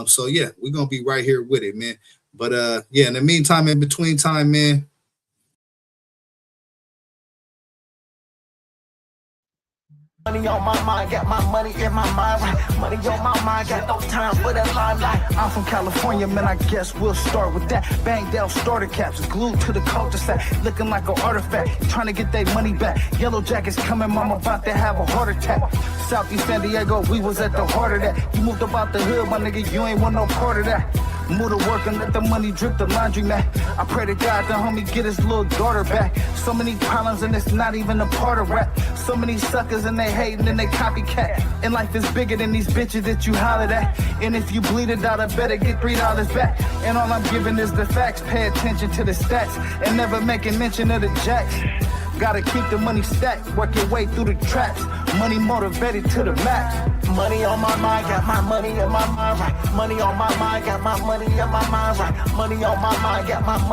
B: So yeah, we're gonna be right here with it, man. But yeah, in the meantime, in between time, man.
A: Money on my mind, got my money in my mind, right? Money on my mind, got no time for that limelight. I'm from California, man, I guess we'll start with that. Banged out starter caps, glued to the cul-de-sac, looking like an artifact, trying to get their money back. Yellow jackets coming, mama about to have a heart attack. Southeast San Diego, we was at the heart of that. You moved about the hood, my nigga, you ain't want no part of that. Move to work and let the money drip the laundry mat. I pray to God the homie get his little daughter back. So many problems and it's not even a part of rap. So many suckers and they hating and they copycat. And life is bigger than these bitches that you hollered at. And if you bleed it out, I better get $3 back. And all I'm giving is the facts. Pay attention to the stats and never making mention of the jacks. Gotta keep the money stacked, work your way through the traps. Money motivated to the max. Money on my mind, got my money in my mind, right? Money on my mind, got my money in my mind, right? Money on my mind, got my money.